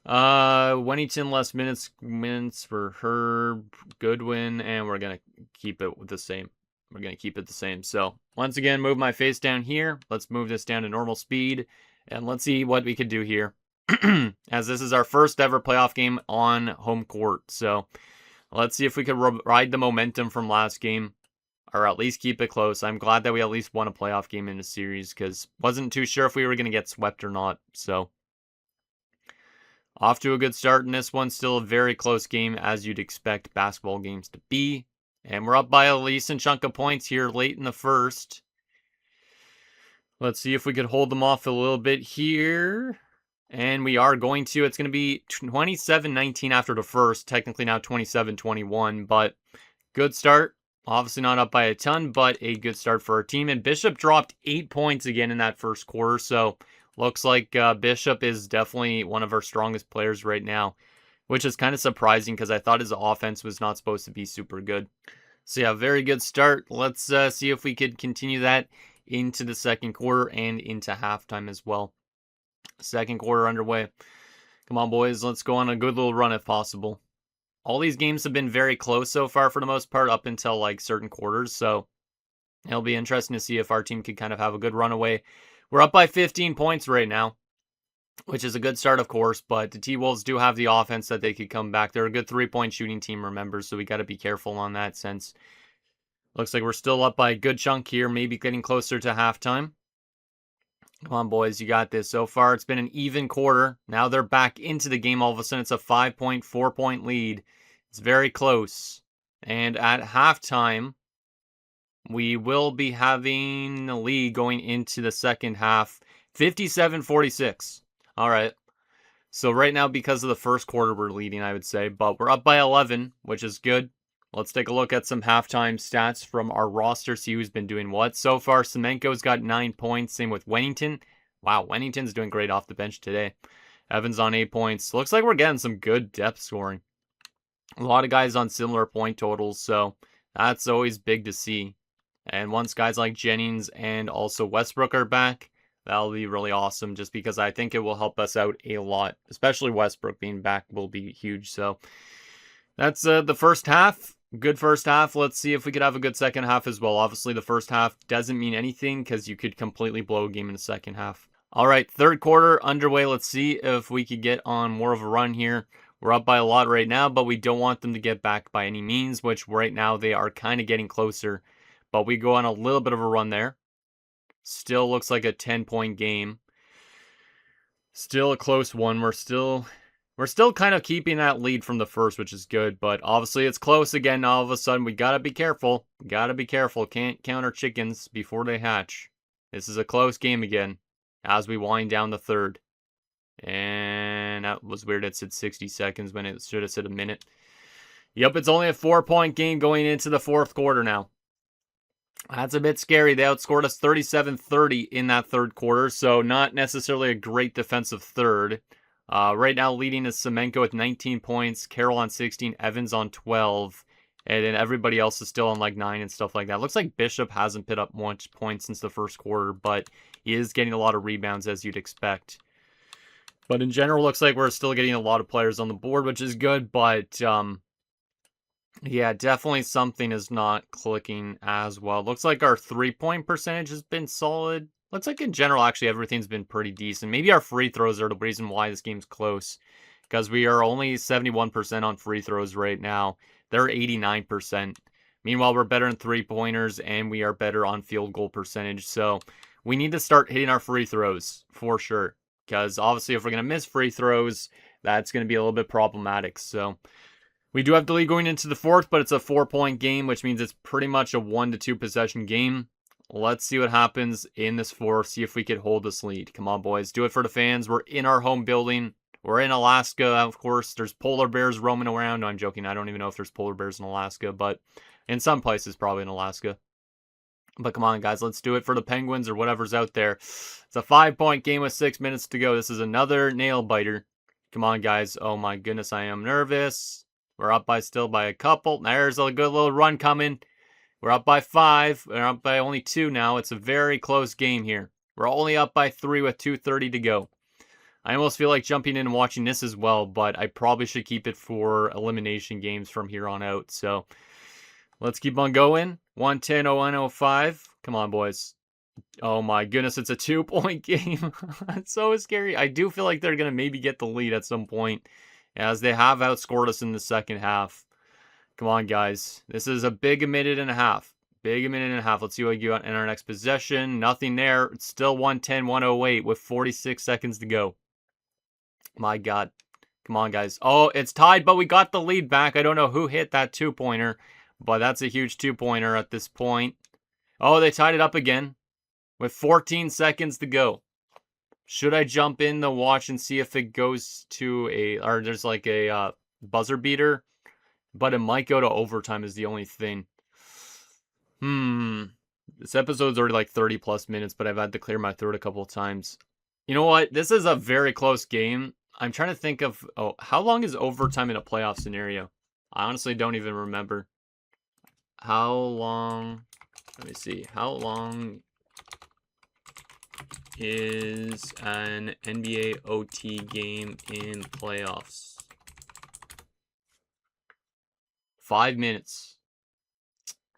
Wennington less minutes for Herb, Goodwin, and we're gonna keep it the same. We're gonna keep it the same. So once again, move my face down here. Let's move this down to normal speed, and let's see what we could do here. As this is our first ever playoff game on home court, so let's see if we could ride the momentum from last game, or at least keep it close. I'm glad that we at least won a playoff game in the series, because wasn't too sure if we were gonna get swept or not. So. Off to a good start in this one. Still a very close game, as you'd expect basketball games to be. And we're up by a decent chunk of points here late in the first. Let's see if we could hold them off a little bit here. And we are going to. It's going to be 27-19 after the first. Technically now 27-21. But good start. Obviously not up by a ton, but a good start for our team. And Bishop dropped 8 points again in that first quarter. So looks like Bishop is definitely one of our strongest players right now, which is kind of surprising because I thought his offense was not supposed to be super good. So yeah, very good start. Let's see if we could continue that into the second quarter and into halftime as well. Second quarter underway. Come on, boys. Let's go on a good little run if possible. All these games have been very close so far for the most part up until like certain quarters. So it'll be interesting to see if our team could kind of have a good runaway. We're up by 15 points right now, which is a good start, of course, but the T-Wolves do have the offense that they could come back. They're a good three-point shooting team, remember, so we got to be careful on that sense. Looks like we're still up by a good chunk here, maybe getting closer to halftime. Come on, boys, you got this. So far, it's been an even quarter. Now they're back into the game. All of a sudden, it's a 5-point, 4-point lead. It's very close. And at halftime, we will be having the lead going into the second half, 57-46. All right. So right now, because of the first quarter, we're leading, I would say. But we're up by 11, which is good. Let's take a look at some halftime stats from our roster, see who's been doing what. So far, Semenko's got 9 points. Same with Wennington. Wow, Wennington's doing great off the bench today. Evans on 8 points. Looks like we're getting some good depth scoring. A lot of guys on similar point totals, so that's always big to see. And once guys like Jennings and also Westbrook are back, that'll be really awesome just because I think it will help us out a lot. Especially Westbrook being back will be huge. So that's the first half. Good first half. Let's see if we could have a good second half as well. Obviously, the first half doesn't mean anything because you could completely blow a game in the second half. All right, third quarter underway. Let's see if we could get on more of a run here. We're up by a lot right now, but we don't want them to get back by any means, which right now they are kind of getting closer. But we go on a little bit of a run there. Still looks like a 10-point game. Still a close one. We're still kind of keeping that lead from the first, which is good. But obviously it's close again. All of a sudden, we got to be careful. Got to be careful. Can't count our chickens before they hatch. This is a close game again as we wind down the third. And that was weird. It said 60 seconds when it should have said a minute. Yep, it's only a 4-point game going into the fourth quarter now. That's a bit scary. They outscored us 37-30 in that third quarter, so not necessarily a great defensive third. Right now, leading is Semenko with 19 points, Carroll on 16, Evans on 12, And then everybody else is still on like 9 and stuff like that. Looks like Bishop hasn't put up much points since the first quarter, but he is getting a lot of rebounds as you'd expect. But in general, looks like we're still getting a lot of players on the board, which is good. But yeah, definitely something is not clicking as well. Looks like our 3-point percentage has been solid. Looks like in general, actually, everything's been pretty decent. Maybe our free throws are the reason why this game's close, because we are only 71% on free throws right now. They're 89%. Meanwhile, we're better in three-pointers, and we are better on field goal percentage. So we need to start hitting our free throws for sure, because obviously if we're going to miss free throws, that's going to be a little bit problematic. So we do have the lead going into the fourth, but it's a 4-point game, which means it's pretty much a 1 to 2 possession game. Let's see what happens in this fourth, see if we could hold this lead. Come on, boys. Do it for the fans. We're in our home building. We're in Alaska, of course. There's polar bears roaming around. No, I'm joking. I don't even know if there's polar bears in Alaska, but in some places, probably in Alaska. But come on, guys. Let's do it for the Penguins or whatever's out there. It's a 5-point game with 6 minutes to go. This is another nail biter. Come on, guys. Oh, my goodness. I am nervous. We're up still by a couple. There's a good little run coming. We're up by 5. We're up by only 2 now. It's a very close game here. We're only up by 3 with 2:30 to go. I almost feel like jumping in and watching this as well, but I probably should keep it for elimination games from here on out. So let's keep on going. 110, 0105. Come on, boys. Oh my goodness, it's a 2-point game. It's so scary. I do feel like they're going to maybe get the lead at some point, as they have outscored us in the second half. Come on, guys. This is a big minute and a half. Big minute and a half. Let's see what we got in our next possession. Nothing there. It's still 110, 108 with 46 seconds to go. My God. Come on, guys. Oh, it's tied, but we got the lead back. I don't know who hit that 2-pointer, but that's a huge 2-pointer at this point. Oh, they tied it up again with 14 seconds to go. Should I jump in to watch and see if it goes to or there's like a buzzer beater? But it might go to overtime is the only thing. This episode's already like 30 plus minutes, but I've had to clear my throat a couple of times. You know what? This is a very close game. I'm trying to think of, how long is overtime in a playoff scenario? I honestly don't even remember. How long, let me see. How long is an NBA OT game in playoffs? 5 minutes.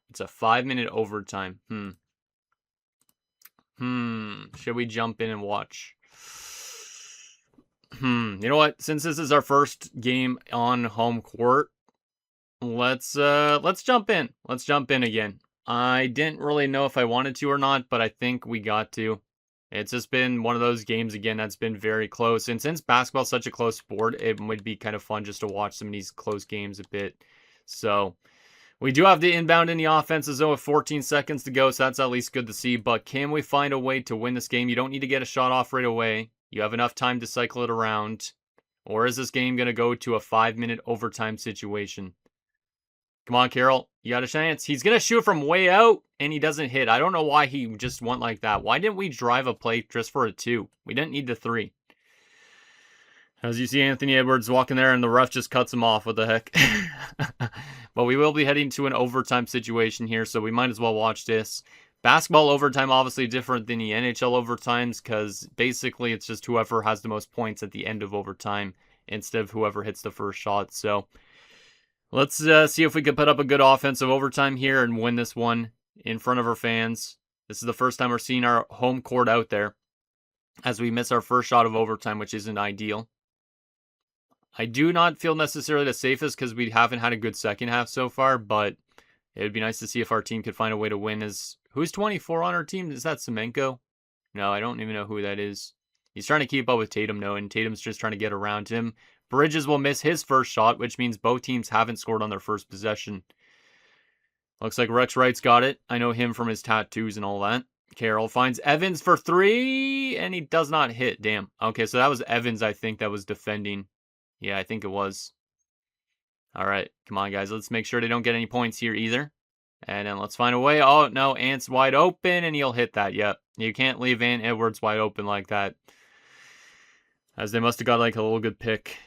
It's a 5-minute overtime. Should we jump in and watch? You know what? Since this is our first game on home court, let's jump in. Let's jump in again. I didn't really know if I wanted to or not, but I think we got to. It's just been one of those games again that's been very close. And since basketball's such a close sport, it would be kind of fun just to watch some of these close games a bit. So we do have the inbound in the offensive zone with 14 seconds to go, so that's at least good to see. But can we find a way to win this game? You don't need to get a shot off right away. You have enough time to cycle it around. Or is this game going to go to a 5-minute overtime situation? Come on, Carroll. You got a chance. He's going to shoot from way out, and he doesn't hit. I don't know why he just went like that. Why didn't we drive a play just for a 2? We didn't need the 3. As you see Anthony Edwards walking there, and the ref just cuts him off. What the heck? But we will be heading to an overtime situation here, so we might as well watch this. Basketball overtime obviously different than the NHL overtimes, because basically it's just whoever has the most points at the end of overtime instead of whoever hits the first shot. So let's see if we can put up a good offensive overtime here and win this one in front of our fans. This is the first time we're seeing our home court out there, as we miss our first shot of overtime, which isn't ideal. I do not feel necessarily the safest because we haven't had a good second half so far, but it would be nice to see if our team could find a way to win. Who's 24 on our team? Is that Semenko? No, I don't even know who that is. He's trying to keep up with Tatum, though, and Tatum's just trying to get around him. Bridges will miss his first shot, which means both teams haven't scored on their first possession. Looks like Rex Wright's got it. I know him from his tattoos and all that. Carroll finds Evans for 3, and he does not hit. Damn. Okay, so that was Evans, I think, that was defending. Yeah, I think it was. All right, come on, guys. Let's make sure they don't get any points here either. And then let's find a way. Oh, no, Ant's wide open, and he'll hit that. Yep, you can't leave Ant Edwards wide open like that, as they must have got like a little good pick.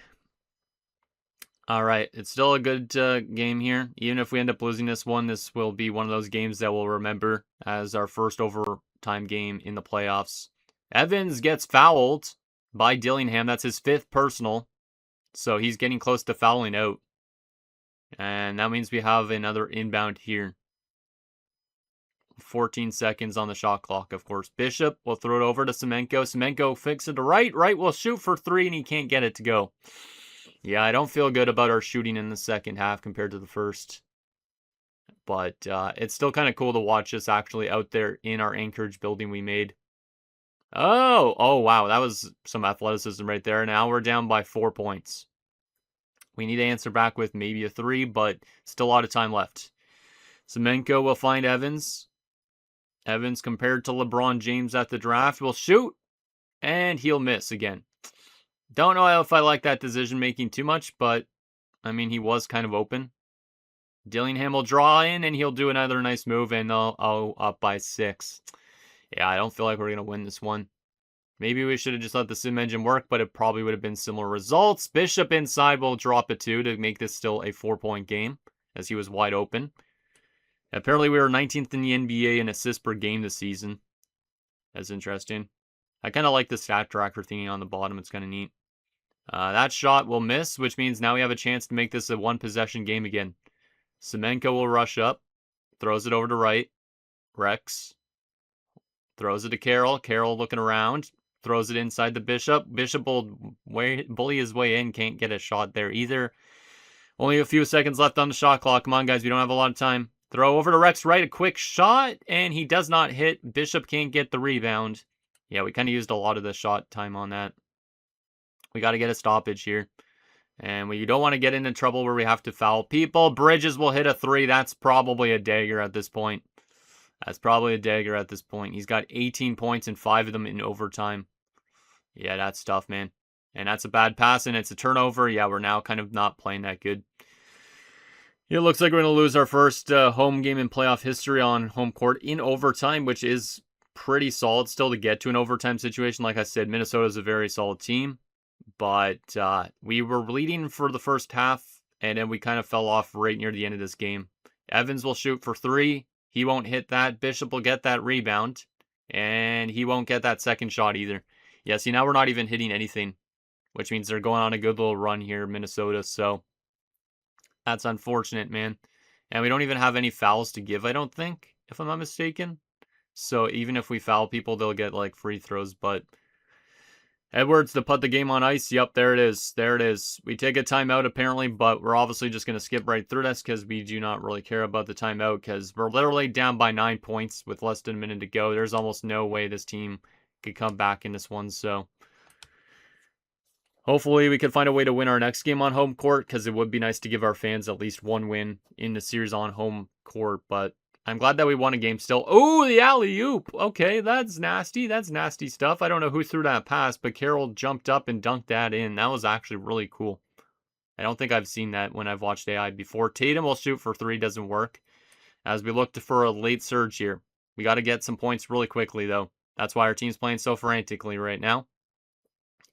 All right, it's still a good game here. Even if we end up losing this one, this will be one of those games that we'll remember as our first overtime game in the playoffs. Evans gets fouled by Dillingham. That's his 5th personal. So he's getting close to fouling out. And that means we have another inbound here. 14 seconds on the shot clock, of course. Bishop will throw it over to Semenko. Semenko fixes it to right. Right will shoot for 3, and he can't get it to go. Yeah, I don't feel good about our shooting in the second half compared to the first. But it's still kind of cool to watch us actually out there in our Anchorage building we made. Oh, wow. That was some athleticism right there. Now we're down by 4 points. We need to answer back with maybe a 3, but still a lot of time left. Semenko will find Evans. Evans, compared to LeBron James at the draft, will shoot, and he'll miss again. Don't know if I like that decision making too much, but I mean, he was kind of open. Dillingham will draw in, and he'll do another nice move, and up by 6. Yeah, I don't feel like we're going to win this one. Maybe we should have just let the sim engine work, but it probably would have been similar results. Bishop inside will drop a 2 to make this still a 4-point game, as he was wide open. Apparently, we were 19th in the NBA in assists per game this season. That's interesting. I kind of like the stat tracker thingy on the bottom. It's kind of neat. That shot will miss, which means now we have a chance to make this a one-possession game again. Semenko will rush up, throws it over to right. Rex throws it to Carroll. Carroll looking around, throws it inside the Bishop. Bishop will bully his way in, can't get a shot there either. Only a few seconds left on the shot clock. Come on, guys, we don't have a lot of time. Throw over to Rex right, a quick shot, and he does not hit. Bishop can't get the rebound. Yeah, we kind of used a lot of the shot time on that. We got to get a stoppage here. And we don't want to get into trouble where we have to foul people. Bridges will hit a 3. That's probably a dagger at this point. He's got 18 points and 5 of them in overtime. Yeah, that's tough, man. And that's a bad pass, and it's a turnover. Yeah, we're now kind of not playing that good. It looks like we're going to lose our first home game in playoff history on home court in overtime, which is pretty solid still to get to an overtime situation. Like I said, Minnesota is a very solid team. But we were leading for the first half, and then we kind of fell off right near the end of this game. Evans will shoot for 3. He won't hit that. Bishop will get that rebound, and he won't get that second shot either. Yeah, see, now we're not even hitting anything, which means they're going on a good little run here, Minnesota. So that's unfortunate, man. And we don't even have any fouls to give, I don't think, if I'm not mistaken. So even if we foul people, they'll get like free throws, but Edwards to put the game on ice. Yep, there it is. There it is. We take a timeout apparently, but we're obviously just going to skip right through this because we do not really care about the timeout because we're literally down by 9 points with less than a minute to go. There's almost no way this team could come back in this one, so hopefully we can find a way to win our next game on home court because it would be nice to give our fans at least one win in the series on home court, but I'm glad that we won a game still. Oh, the alley-oop. Okay, that's nasty. That's nasty stuff. I don't know who threw that pass, but Carroll jumped up and dunked that in. That was actually really cool. I don't think I've seen that when I've watched AI before. Tatum will shoot for 3. Doesn't work. As we look for a late surge here. We got to get some points really quickly, though. That's why our team's playing so frantically right now.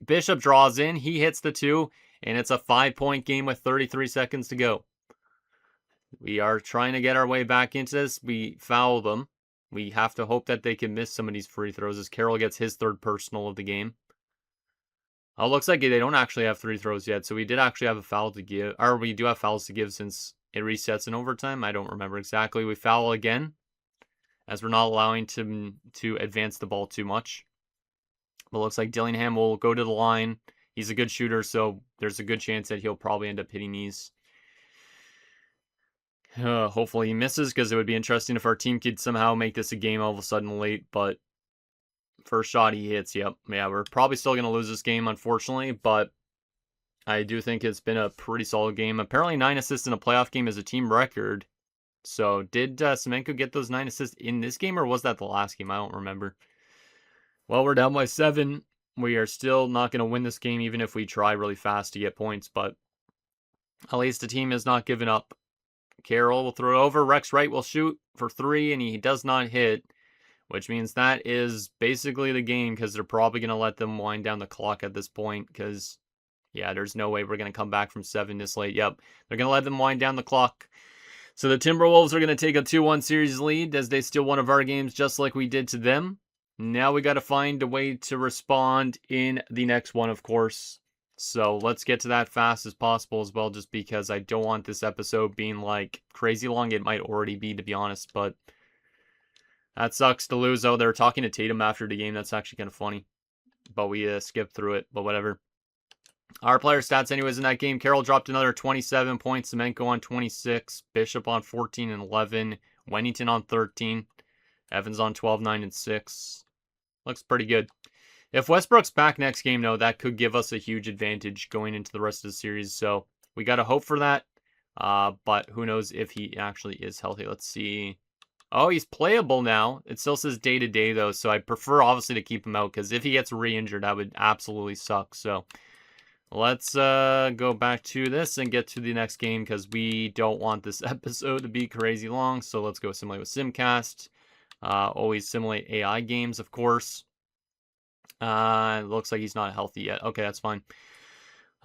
Bishop draws in. He hits the 2, and it's a 5-point game with 33 seconds to go. We are trying to get our way back into this. We foul them. We have to hope that they can miss some of these free throws as Carroll gets his 3rd personal of the game. Oh, looks like they don't actually have 3 throws yet, so we did actually have a foul to give. Or we do have fouls to give since it resets in overtime. I don't remember exactly. We foul again as we're not allowing to advance the ball too much. But it looks like Dillingham will go to the line. He's a good shooter, so there's a good chance that he'll probably end up hitting these. Hopefully he misses because it would be interesting if our team could somehow make this a game all of a sudden late, but first shot he hits, yep. Yeah, we're probably still going to lose this game, unfortunately, but I do think it's been a pretty solid game. Apparently 9 assists in a playoff game is a team record. So did Semenko get those 9 assists in this game, or was that the last game? I don't remember. Well, we're down by 7. We are still not going to win this game, even if we try really fast to get points, but at least the team has not given up. Carroll will throw it over. Rex Wright will shoot for 3, and he does not hit, which means that is basically the game because they're probably going to let them wind down the clock at this point because Yeah, there's no way we're going to come back from 7 this late. Yep, they're going to let them wind down the clock. So the Timberwolves are going to take a 2-1 series lead as they steal one of our games just like we did to them. Now we got to find a way to respond in the next one, of course. So let's get to that fast as possible as well, just because I don't want this episode being like crazy long. It might already be, to be honest, but that sucks to lose. Oh, they were talking to Tatum after the game. That's actually kind of funny, but we skipped through it, but whatever. Our player stats anyways in that game. Carroll dropped another 27 points. Semenko on 26. Bishop on 14 and 11. Wennington on 13. Evans on 12, 9, and 6. Looks pretty good. If Westbrook's back next game, though, that could give us a huge advantage going into the rest of the series. So we got to hope for that. But who knows if he actually is healthy. Let's see. Oh, he's playable now. It still says day-to-day, though. So I prefer, obviously, to keep him out. Because if he gets re-injured, that would absolutely suck. So let's go back to this and get to the next game. Because we don't want this episode to be crazy long. So let's go simulate with Simcast. Always simulate AI games, of course. Looks like he's not healthy yet. Okay, that's fine.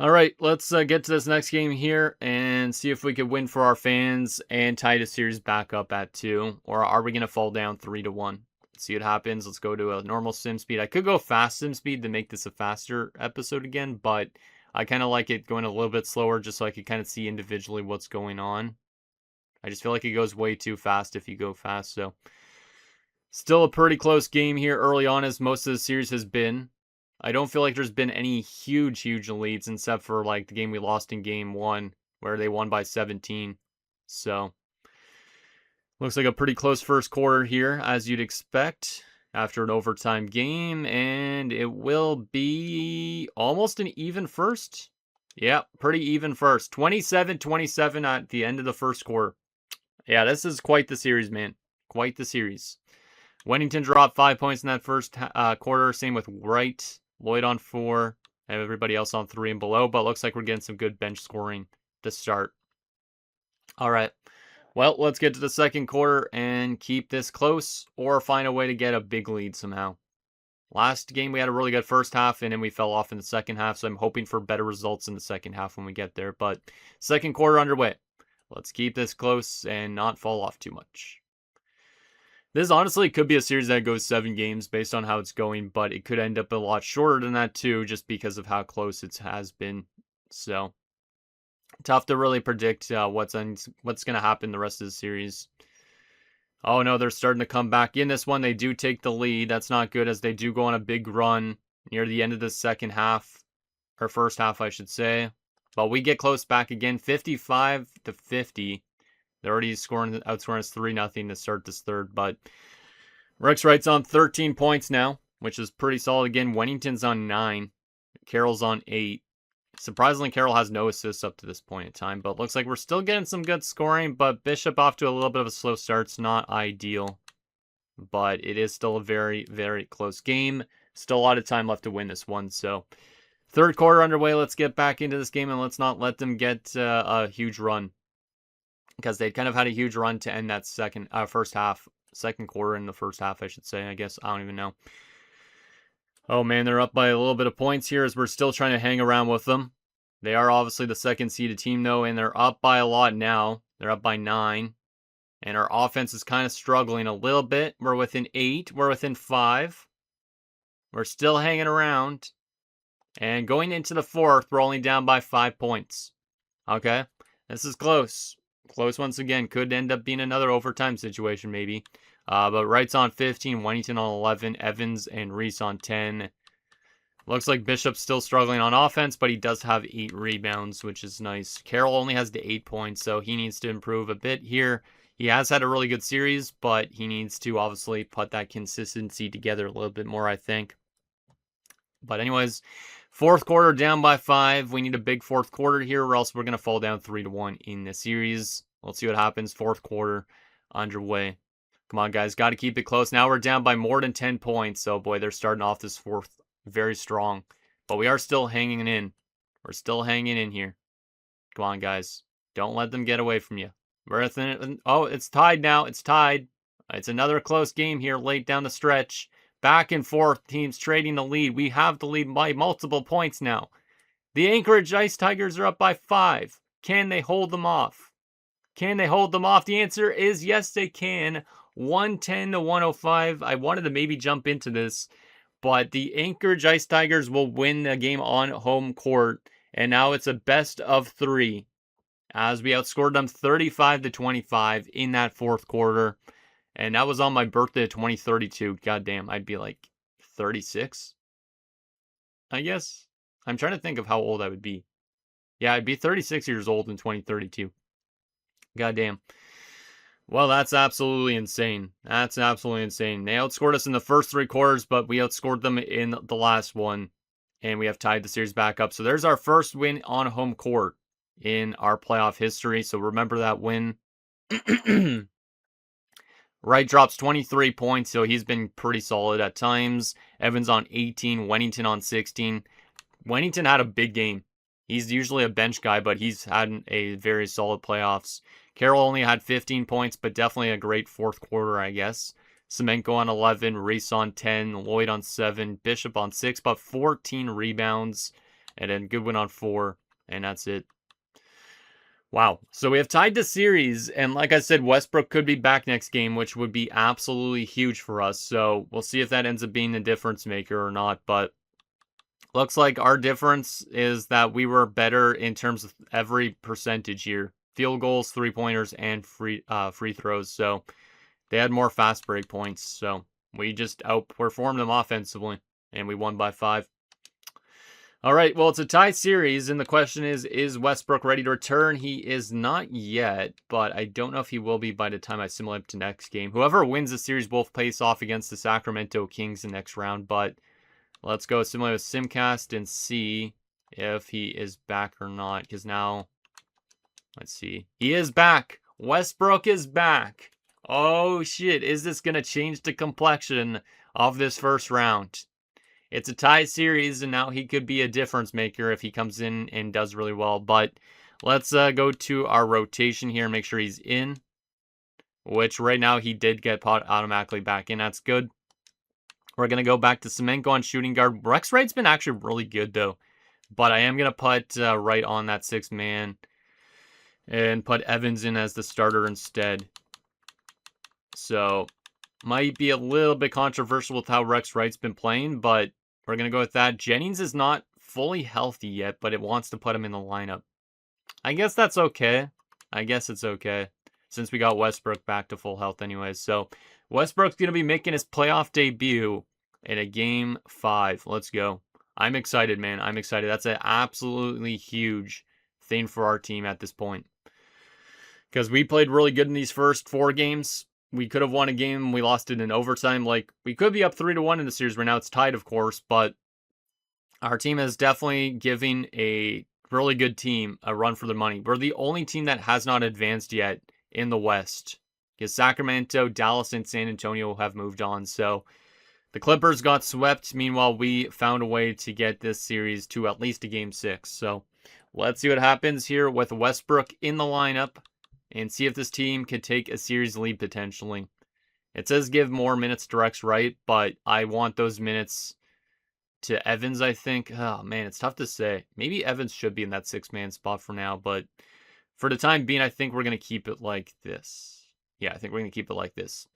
All right, let's get to this next game here and see if we could win for our fans and tie the series back up at 2. Or are we going to fall down 3-1? Let's see what happens. Let's go to a normal sim speed. I could go fast sim speed to make this a faster episode again, but I kind of like it going a little bit slower just so I could kind of see individually what's going on. I just feel like it goes way too fast if you go fast, so... Still a pretty close game here early on, as most of the series has been. I don't feel like there's been any huge leads, except for like the game we lost in game 1, where they won by 17. So, looks like a pretty close first quarter here, as you'd expect, after an overtime game. And it will be almost an even first. Yeah, pretty even first. 27-27 at the end of the first quarter. Yeah, this is quite the series, man. Quite the series. Wennington dropped 5 points in that first quarter. Same with Wright. Lloyd on 4. Everybody else on 3 and below. But looks like we're getting some good bench scoring to start. All right. Well, let's get to the second quarter and keep this close or find a way to get a big lead somehow. Last game, we had a really good first half, and then we fell off in the second half. So I'm hoping for better results in the second half when we get there. But second quarter underway. Let's keep this close and not fall off too much. This honestly could be a series that goes 7 games based on how it's going, but it could end up a lot shorter than that too, just because of how close it has been. So, tough to really predict what's going to happen the rest of the series. Oh no, they're starting to come back in this one. They do take the lead. That's not good, as they do go on a big run near the end of the second half, or first half, I should say. But we get close back again, 55-50. They're already outscoring us 3-0 to start this third, but Rex Wright's on 13 points now, which is pretty solid again. Wennington's on 9. Carroll's on 8. Surprisingly, Carroll has no assists up to this point in time, but looks like we're still getting some good scoring, but Bishop off to a little bit of a slow start. It's not ideal, but it is still a very, very close game. Still a lot of time left to win this one, so third quarter underway. Let's get back into this game, and let's not let them get a huge run, because they kind of had a huge run to end that second quarter in the first half, I should say. I guess, I don't even know. Oh man, they're up by a little bit of points here as we're still trying to hang around with them. They are obviously the second seeded team though, and they're up by a lot now. They're up by 9. And our offense is kind of struggling a little bit. We're within 8. We're within 5. We're still hanging around. And going into the fourth, we're only down by 5 points. Okay? This is close. Close once again. Could end up being another overtime situation, maybe. But Wright's on 15, Wennington on 11, Evans and Reese on 10. Looks like Bishop's still struggling on offense, but he does have 8 rebounds, which is nice. Carroll only has the 8 points, so he needs to improve a bit here. He has had a really good series, but he needs to obviously put that consistency together a little bit more, I think. But anyways, fourth quarter down by 5. We need a big fourth quarter here, or else we're going to fall down 3-1 in the series. Let's see what happens. Fourth quarter underway. Come on, guys. Got to keep it close. Now we're down by more than 10 points. So, boy, they're starting off this fourth very strong. But we are still hanging in. We're still hanging in here. Come on, guys. Don't let them get away from you. Oh, it's tied now. It's tied. It's another close game here late down the stretch. Back and forth, teams trading the lead. We have the lead by multiple points now. The Anchorage Ice Tigers are up by 5. Can they hold them off? Can they hold them off? The answer is yes, they can. 110 to 105. I wanted to maybe jump into this, but the Anchorage Ice Tigers will win the game on home court. And now it's a best of 3 as we outscored them 35 to 25 in that fourth quarter. And that was on my birthday of 2032. Goddamn, I'd be like 36, I guess. I'm trying to think of how old I would be. Yeah, I'd be 36 years old in 2032. Goddamn. Well, that's absolutely insane. That's absolutely insane. They outscored us in the first 3 quarters, but we outscored them in the last one. And we have tied the series back up. So there's our first win on home court in our playoff history. So remember that win. Wright drops 23 points, so he's been pretty solid at times. Evans on 18, Wennington on 16. Wennington had a big game. He's usually a bench guy, but he's had a very solid playoffs. Carroll only had 15 points, but definitely a great fourth quarter, I guess. Semenko on 11, Reese on 10, Lloyd on 7, Bishop on 6, but 14 rebounds. And then Goodwin on 4, and that's it. Wow. So we have tied the series, and like I said, Westbrook could be back next game, which would be absolutely huge for us. So we'll see if that ends up being the difference maker or not, but looks like our difference is that we were better in terms of every percentage here. Field goals, three-pointers, and free throws. So they had more fast break points. So we just outperformed them offensively, and we won by 5. All right, well, it's a tie series, and the question is Westbrook ready to return? He is not yet, but I don't know if he will be by the time I simulate to next game. Whoever wins the series will face off against the Sacramento Kings in the next round, but let's go simulate with Simcast and see if he is back or not, because now, let's see. He is back. Westbrook is back. Oh, shit. Is this going to change the complexion of this first round? It's a tie series, and now he could be a difference maker if he comes in and does really well. But let's go to our rotation here and make sure he's in, which right now he did get automatically back in. That's good. We're going to go back to Semenko on shooting guard. Rex Wright's been actually really good, though. But I am going to put Wright on that 6th man and put Evans in as the starter instead. So might be a little bit controversial with how Rex Wright's been playing, but we're going to go with that. Jennings is not fully healthy yet, but it wants to put him in the lineup. I guess that's okay. I guess it's okay, since we got Westbrook back to full health anyways. So Westbrook's going to be making his playoff debut in a game 5. Let's go. I'm excited, man. I'm excited. That's an absolutely huge thing for our team at this point, because we played really good in these first 4 games. We could have won a game. We lost it in overtime. Like, we could be up 3-1 in the series right now. It's tied, of course, but our team is definitely giving a really good team a run for their money. We're the only team that has not advanced yet in the West, because Sacramento, Dallas, and San Antonio have moved on. So the Clippers got swept. Meanwhile, we found a way to get this series to at least a game 6. So let's see what happens here with Westbrook in the lineup, and see if this team could take a series lead potentially. It says give more minutes to Rex Wright, but I want those minutes to Evans, I think. Oh, man, it's tough to say. Maybe Evans should be in that 6-man spot for now, but for the time being, I think we're going to keep it like this. Yeah, I think we're going to keep it like this.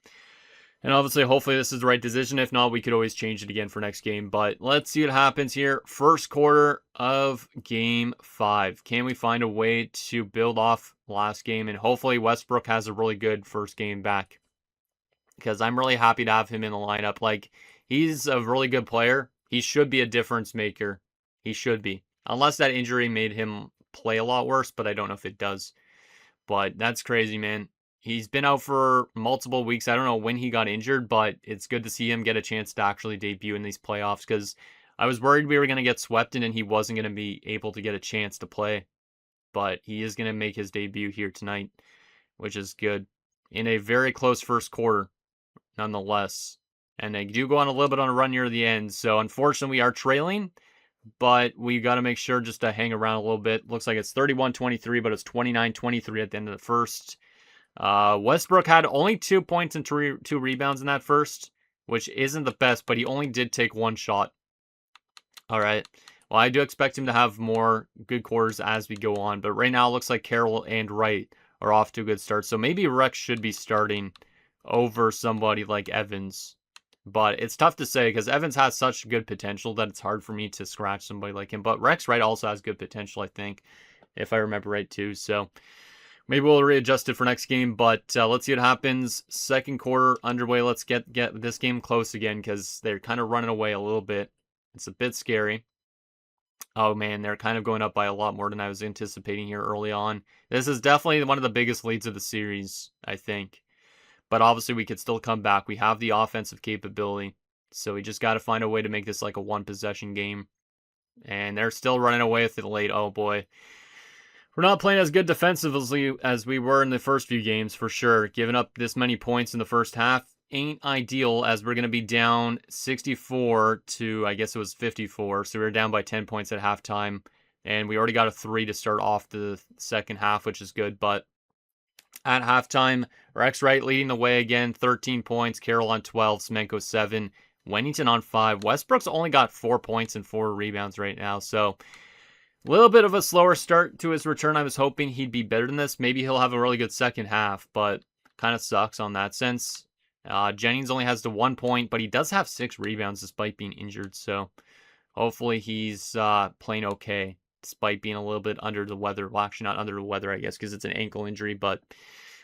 And obviously, hopefully this is the right decision. If not, we could always change it again for next game. But let's see what happens here. First quarter of game 5. Can we find a way to build off last game? And hopefully Westbrook has a really good first game back, because I'm really happy to have him in the lineup. Like, he's a really good player. He should be a difference maker. He should be. Unless that injury made him play a lot worse, but I don't know if it does. But that's crazy, man. He's been out for multiple weeks. I don't know when he got injured, but it's good to see him get a chance to actually debut in these playoffs, because I was worried we were going to get swept and he wasn't going to be able to get a chance to play. But he is going to make his debut here tonight, which is good. In a very close first quarter, nonetheless. And they do go on a little bit on a run near the end. So unfortunately, we are trailing, but we got to make sure just to hang around a little bit. Looks like it's 31-23, but it's 29-23 at the end of the first. Westbrook had only 2 points and 2 rebounds in that first, which isn't the best, but he only did take 1 shot. All right. Well, I do expect him to have more good quarters as we go on, but right now it looks like Carroll and Wright are off to a good start. So maybe Rex should be starting over somebody like Evans. But it's tough to say because Evans has such good potential that it's hard for me to scratch somebody like him. But Rex Wright also has good potential, I think, if I remember right too. So maybe we'll readjust it for next game, but let's see what happens. Second quarter underway. Let's get this game close again because they're kind of running away a little bit. It's a bit scary. Oh man, they're kind of going up by a lot more than I was anticipating here early on. This is definitely one of the biggest leads of the series, I think. But obviously we could still come back. We have the offensive capability. So we just got to find a way to make this like a one possession game. And they're still running away with it late. Oh boy. We're not playing as good defensively as we were in the first few games, for sure. Giving up this many points in the first half ain't ideal, as we're going to be down 64 to, I guess it was 54. So we were down by 10 points at halftime. And we already got a 3 to start off the second half, which is good. But at halftime, Rex Wright leading the way again, 13 points. Carroll on 12, Semenko 7, Wennington on 5. Westbrook's only got 4 points and 4 rebounds right now. So a little bit of a slower start to his return. I was hoping he'd be better than this. Maybe he'll have a really good second half, but kind of sucks on that sense. Jennings only has the 1 point, but he does have 6 rebounds despite being injured. So hopefully he's playing okay despite being a little bit under the weather. Well, actually not under the weather, I guess, because it's an ankle injury. But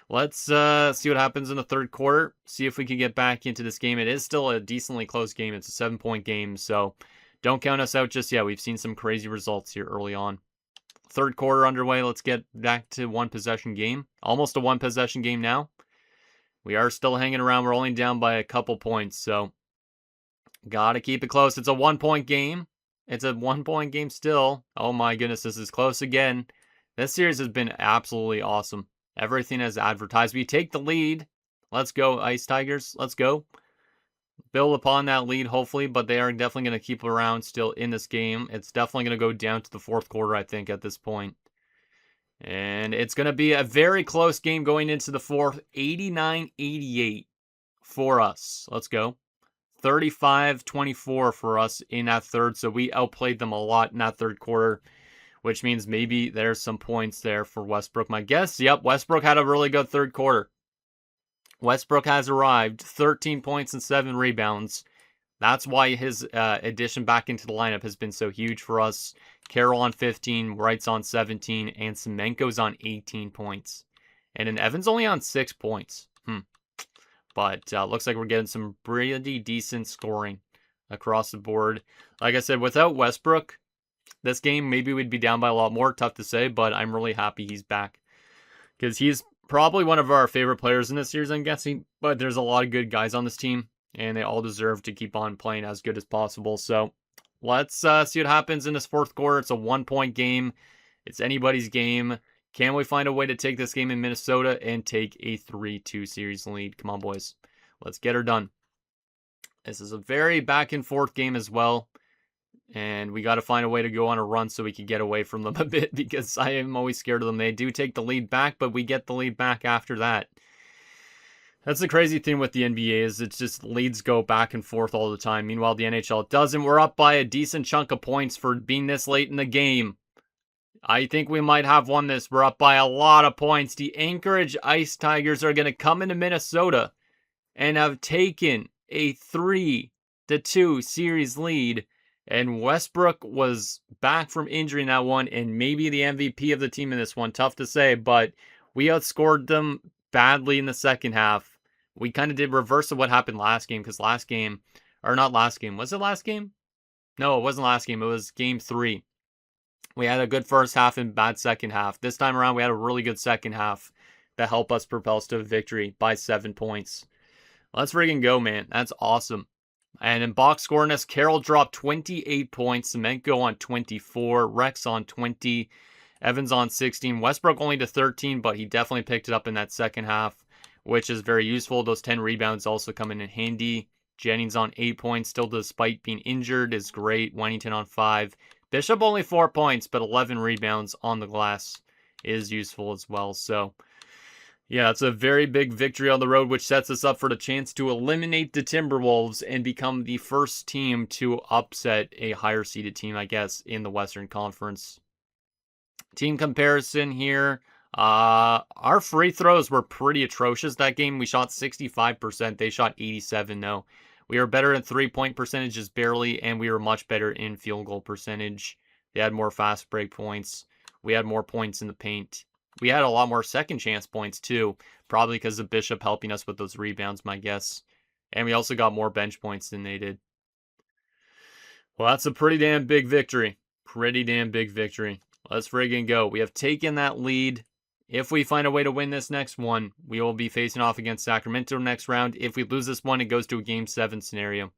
let's see what happens in the third quarter. See if we can get back into this game. It is still a decently close game. It's a 7-point game, so don't count us out just yet. We've seen some crazy results here early on. Third quarter underway. Let's get back to one possession game. Almost a one possession game now. We are still hanging around. We're only down by a couple points, so got to keep it close. It's a 1-point game. It's a 1-point game still. Oh my goodness, this is close again. This series has been absolutely awesome. Everything as advertised. We take the lead. Let's go, Ice Tigers. Let's go. Build upon that lead, hopefully, but they are definitely going to keep around still in this game. It's definitely going to go down to the fourth quarter, I think, at this point. And it's going to be a very close game going into the fourth. 89-88 for us. Let's go. 35-24 for us in that third, so we outplayed them a lot in that third quarter, which means maybe there's some points there for Westbrook. My guess, yep, Westbrook had a really good third quarter. Westbrook has arrived, 13 points and 7 rebounds. That's why his addition back into the lineup has been so huge for us. Carroll on 15, Wright's on 17, and Semenko's on 18 points. And then Evans only on 6 points. But looks like we're getting some pretty decent scoring across the board. Like I said, without Westbrook, this game maybe we'd be down by a lot more. Tough to say, but I'm really happy he's back. Because he's probably one of our favorite players in this series, I'm guessing. But there's a lot of good guys on this team, and they all deserve to keep on playing as good as possible. So let's see what happens in this fourth quarter. It's a 1-point game. It's anybody's game. Can we find a way to take this game in Minnesota and take a 3-2 series lead? Come on, boys. Let's get her done. This is a very back and forth game as well. And we got to find a way to go on a run so we can get away from them a bit, because I am always scared of them. They do take the lead back, but we get the lead back after that. That's the crazy thing with the NBA is it's just leads go back and forth all the time. Meanwhile, the NHL doesn't. We're up by a decent chunk of points for being this late in the game. I think we might have won this. We're up by a lot of points. The Anchorage Ice Tigers are going to come into Minnesota and have taken a 3-2 series lead. And Westbrook was back from injury in that one, and maybe the MVP of the team in this one. Tough to say, but we outscored them badly in the second half. We kind of did reverse of what happened last game, because last game, or not last game, was it last game? No, it wasn't last game. It was game 3. We had a good first half and bad second half. This time around, we had a really good second half that helped us propel us to a victory by 7 points. Let's friggin' go, man. That's awesome. And in box scoreness, Carroll dropped 28 points. Semenko on 24. Rex on 20. Evans on 16. Westbrook only to 13, but he definitely picked it up in that second half, which is very useful. Those 10 rebounds also coming in handy. Jennings on 8 points, still despite being injured, is great. Wennington on 5. Bishop only 4 points, but 11 rebounds on the glass is useful as well. So, Yeah, it's a very big victory on the road, which sets us up for the chance to eliminate the Timberwolves and become the first team to upset a higher seeded team, I guess, in the Western Conference. Team comparison here. Our free throws were pretty atrocious that game. We shot 65%. They shot 87 though. We were better in 3-point percentages barely, and we were much better in field goal percentage. They had more fast break points. We had more points in the paint. We had a lot more second chance points too, probably because of Bishop helping us with those rebounds, my guess. And we also got more bench points than they did. Well, that's a pretty damn big victory. Pretty damn big victory. Let's friggin' go. We have taken that lead. If we find a way to win this next one, we will be facing off against Sacramento next round. If we lose this one, it goes to a Game 7 scenario.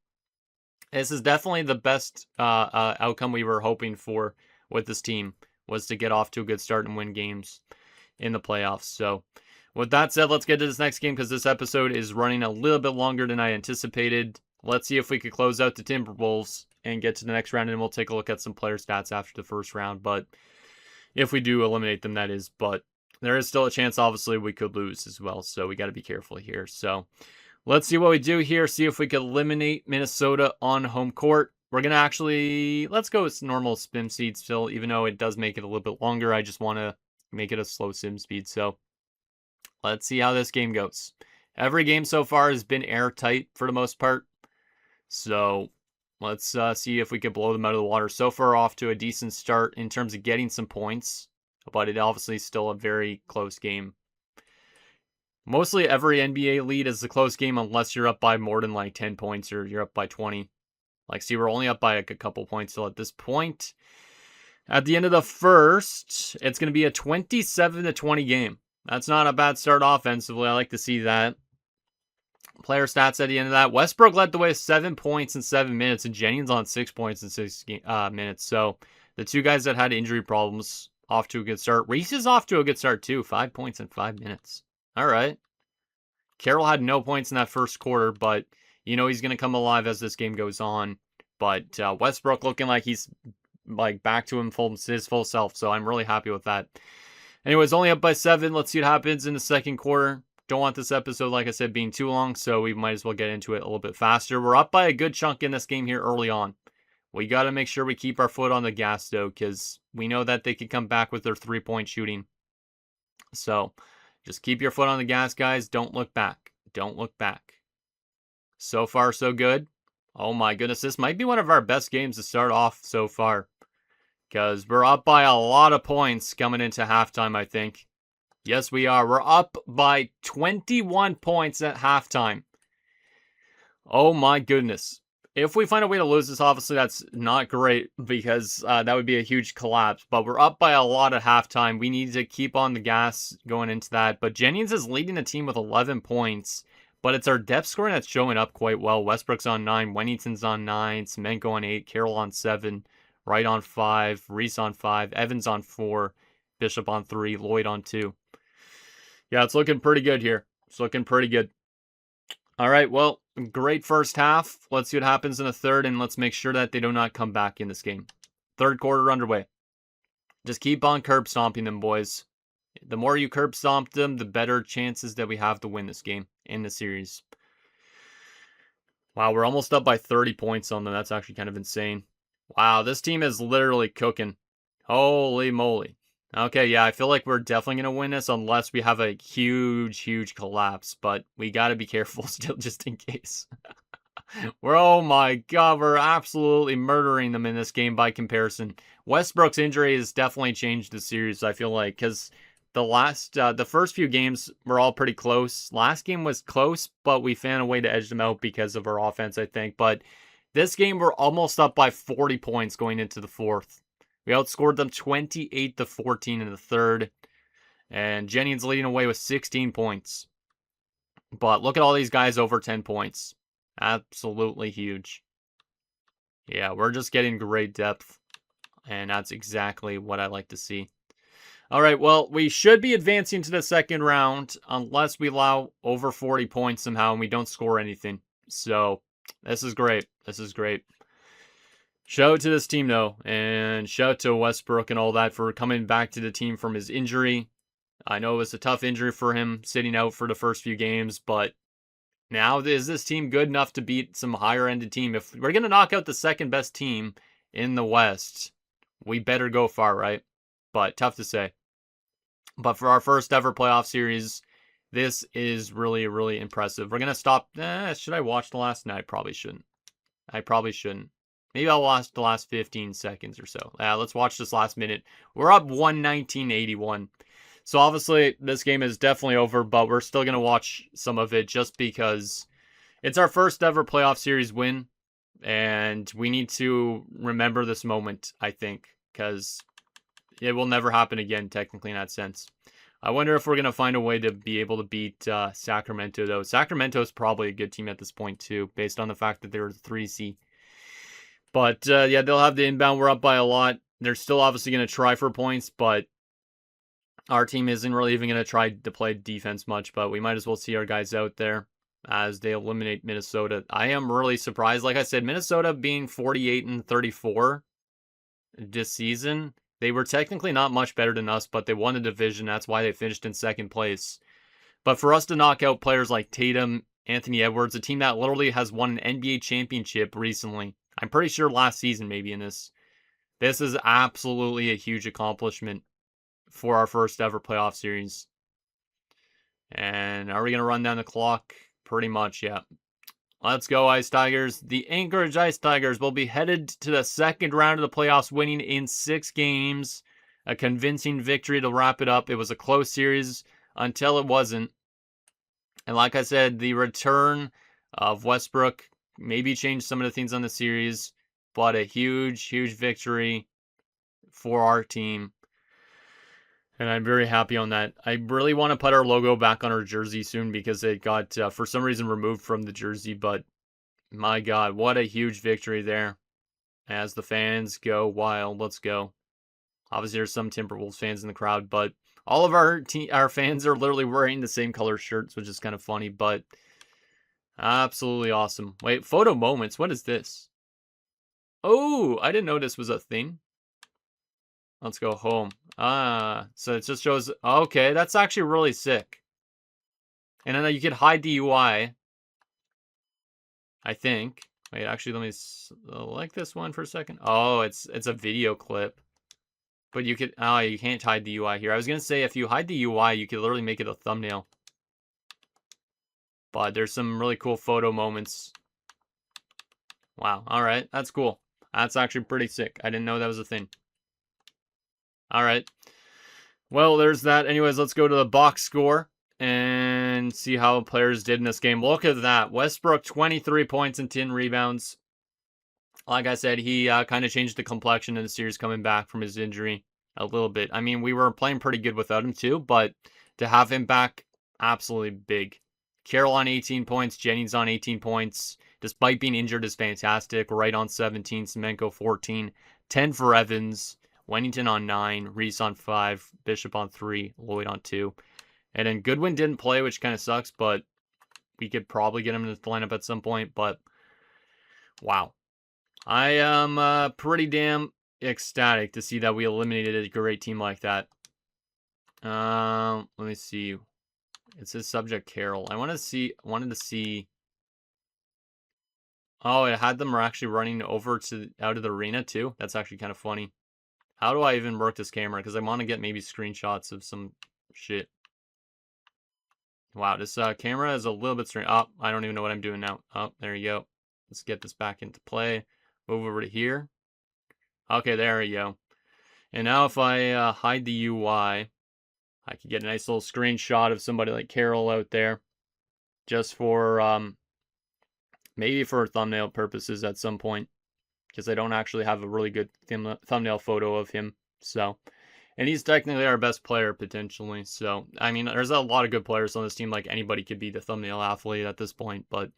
This is definitely the best outcome we were hoping for with this team, was to get off to a good start and win games in the playoffs. So with that said, let's get to this next game because this episode is running a little bit longer than I anticipated. Let's see if we could close out the Timberwolves and get to the next round, and we'll take a look at some player stats after the first round. But if we do eliminate them, that is. But there is still a chance, obviously, we could lose as well. So we got to be careful here. So let's see what we do here. See if we can eliminate Minnesota on home court. We're going to actually, let's go with normal sim speed still, even though it does make it a little bit longer. I just want to make it a slow sim speed. So let's see how this game goes. Every game so far has been airtight for the most part. So let's see if we can blow them out of the water. So far off to a decent start in terms of getting some points, but it obviously is still a very close game. Mostly every NBA lead is a close game unless you're up by more than like 10 points or you're up by 20. Like, see, we're only up by a couple points still at this point. At the end of the first, it's going to be a 27-20 game. That's not a bad start offensively. I like to see that. Player stats at the end of that. Westbrook led the way 7 points in 7 minutes, and Jennings on 6 points in 6 minutes. So the two guys that had injury problems off to a good start. Reese is off to a good start too. 5 points in 5 minutes. All right. Carroll had no points in that first quarter, but you know he's going to come alive as this game goes on. But Westbrook looking like he's like back to his full self. So I'm really happy with that. Anyways, only up by 7. Let's see what happens in the second quarter. Don't want this episode, like I said, being too long, so we might as well get into it a little bit faster. We're up by a good chunk in this game here early on. We got to make sure we keep our foot on the gas, though, because we know that they could come back with their 3-point shooting. So just keep your foot on the gas, guys. Don't look back. Don't look back. So far, so good. Oh my goodness, this might be one of our best games to start off so far, because we're up by a lot of points coming into halftime, I think. Yes, we are. We're up by 21 points at halftime. Oh my goodness. If we find a way to lose this, obviously that's not great because that would be a huge collapse. But we're up by a lot at halftime. We need to keep on the gas going into that. But Jennings is leading the team with 11 points. But it's our depth scoring that's showing up quite well. Westbrook's on 9. Wennington's on 9. Semenko on 8. Carroll on 7. Wright on 5. Reese on 5. Evans on 4. Bishop on 3. Lloyd on 2. Yeah, it's looking pretty good here. It's looking pretty good. All right, well, great first half. Let's see what happens in the third, and let's make sure that they do not come back in this game. Third quarter underway. Just keep on curb stomping them, boys. The more you curb stomp them, the better chances that we have to win this game in the series. Wow, we're almost up by 30 points on them. That's actually kind of insane. Wow, this team is literally cooking. Holy moly. Okay, yeah, I feel like we're definitely going to win this unless we have a huge collapse. But we got to be careful still just in case. Oh my god, we're absolutely murdering them in this game by comparison. Westbrook's injury has definitely changed the series, I feel like. Because the first few games were all pretty close. Last game was close, but we found a way to edge them out because of our offense, I think. But this game, we're almost up by 40 points going into the fourth. We outscored them 28-14 in the third. And Jennings leading away with 16 points. But look at all these guys over 10 points. Absolutely huge. Yeah, we're just getting great depth. And that's exactly what I like to see. All right, well, we should be advancing to the second round unless we allow over 40 points somehow and we don't score anything. So, this is great. This is great. Shout out to this team, though, and shout out to Westbrook and all that for coming back to the team from his injury. I know it was a tough injury for him sitting out for the first few games, but now is this team good enough to beat some higher-ended team? If we're going to knock out the second best team in the West, we better go far, right? But tough to say. But for our first ever playoff series, this is really, really impressive. We're going to stop. Should I watch the last? No, I probably shouldn't. Maybe I'll watch the last 15 seconds or so. Let's watch this last minute. We're up 119-81. So obviously this game is definitely over, but we're still going to watch some of it just because it's our first ever playoff series win. And we need to remember this moment, I think, because it will never happen again, technically, in that sense. I wonder if we're going to find a way to be able to beat Sacramento, though. Sacramento is probably a good team at this point, too, based on the fact that they're the 3C. But, yeah, they'll have the inbound. We're up by a lot. They're still obviously going to try for points, but our team isn't really even going to try to play defense much, but we might as well see our guys out there as they eliminate Minnesota. I am really surprised. Like I said, Minnesota being 48-34 this season, they were technically not much better than us, but they won the division. That's why they finished in second place. But for us to knock out players like Tatum, Anthony Edwards, a team that literally has won an NBA championship recently, I'm pretty sure last season maybe in this is absolutely a huge accomplishment for our first ever playoff series. And are we going to run down the clock? Pretty much, yeah. Let's go, Ice Tigers. The Anchorage Ice Tigers will be headed to the second round of the playoffs, winning in 6 games. A convincing victory to wrap it up. It was a close series until it wasn't. And like I said, the return of Westbrook maybe changed some of the things on the series, but a huge, huge victory for our team. And I'm very happy on that. I really want to put our logo back on our jersey soon because it got, for some reason, removed from the jersey. But my God, what a huge victory there as the fans go wild. Let's go. Obviously, there's some Timberwolves fans in the crowd, but all of our fans are literally wearing the same color shirts, which is kind of funny, but absolutely awesome. Wait, photo moments. What is this? Oh, I didn't know this was a thing. Let's go home. So it just shows, okay, that's actually really sick. And then you could hide the UI, I think. Wait, actually, let me select this one for a second. Oh, it's a video clip. But you could, you can't hide the UI here. I was going to say, if you hide the UI, you could literally make it a thumbnail. But there's some really cool photo moments. Wow, all right, that's cool. That's actually pretty sick. I didn't know that was a thing. All right. Well, there's that. Anyways, let's go to the box score and see how players did in this game. Look at that. Westbrook, 23 points and 10 rebounds. Like I said, he kind of changed the complexion in the series coming back from his injury a little bit. I mean, we were playing pretty good without him too, but to have him back, absolutely big. Carroll on 18 points, Jennings on 18 points. Despite being injured, is fantastic. Wright on 17, Semenko 14, 10 for Evans. Wennington on 9, Reese on 5, Bishop on 3, Lloyd on 2. And then Goodwin didn't play, which kind of sucks, but we could probably get him in the lineup at some point. But, wow. I am pretty damn ecstatic to see that we eliminated a great team like that. Let me see. It says subject Carroll. I wanted to see. Oh, it had them actually running over out of the arena too. That's actually kind of funny. How do I even work this camera? Because I want to get maybe screenshots of some shit. Wow, this camera is a little bit strange. Oh, I don't even know what I'm doing now. Oh, there you go. Let's get this back into play. Move over to here. Okay, there we go. And now if I hide the UI, I could get a nice little screenshot of somebody like Carroll out there. Just for, maybe for thumbnail purposes at some point. Because I don't actually have a really good thumbnail photo of him. So, and he's technically our best player potentially. So, I mean, there's a lot of good players on this team. Like anybody could be the thumbnail athlete at this point. But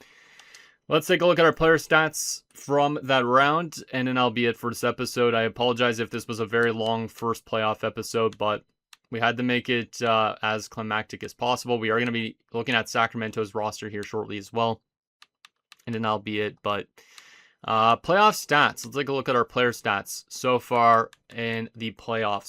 let's take a look at our player stats from that round. And then that'll be it for this episode. I apologize if this was a very long first playoff episode. But we had to make it as climactic as possible. We are going to be looking at Sacramento's roster here shortly as well. And then that'll be it. But Playoff stats. Let's take a look at our player stats so far in the playoffs.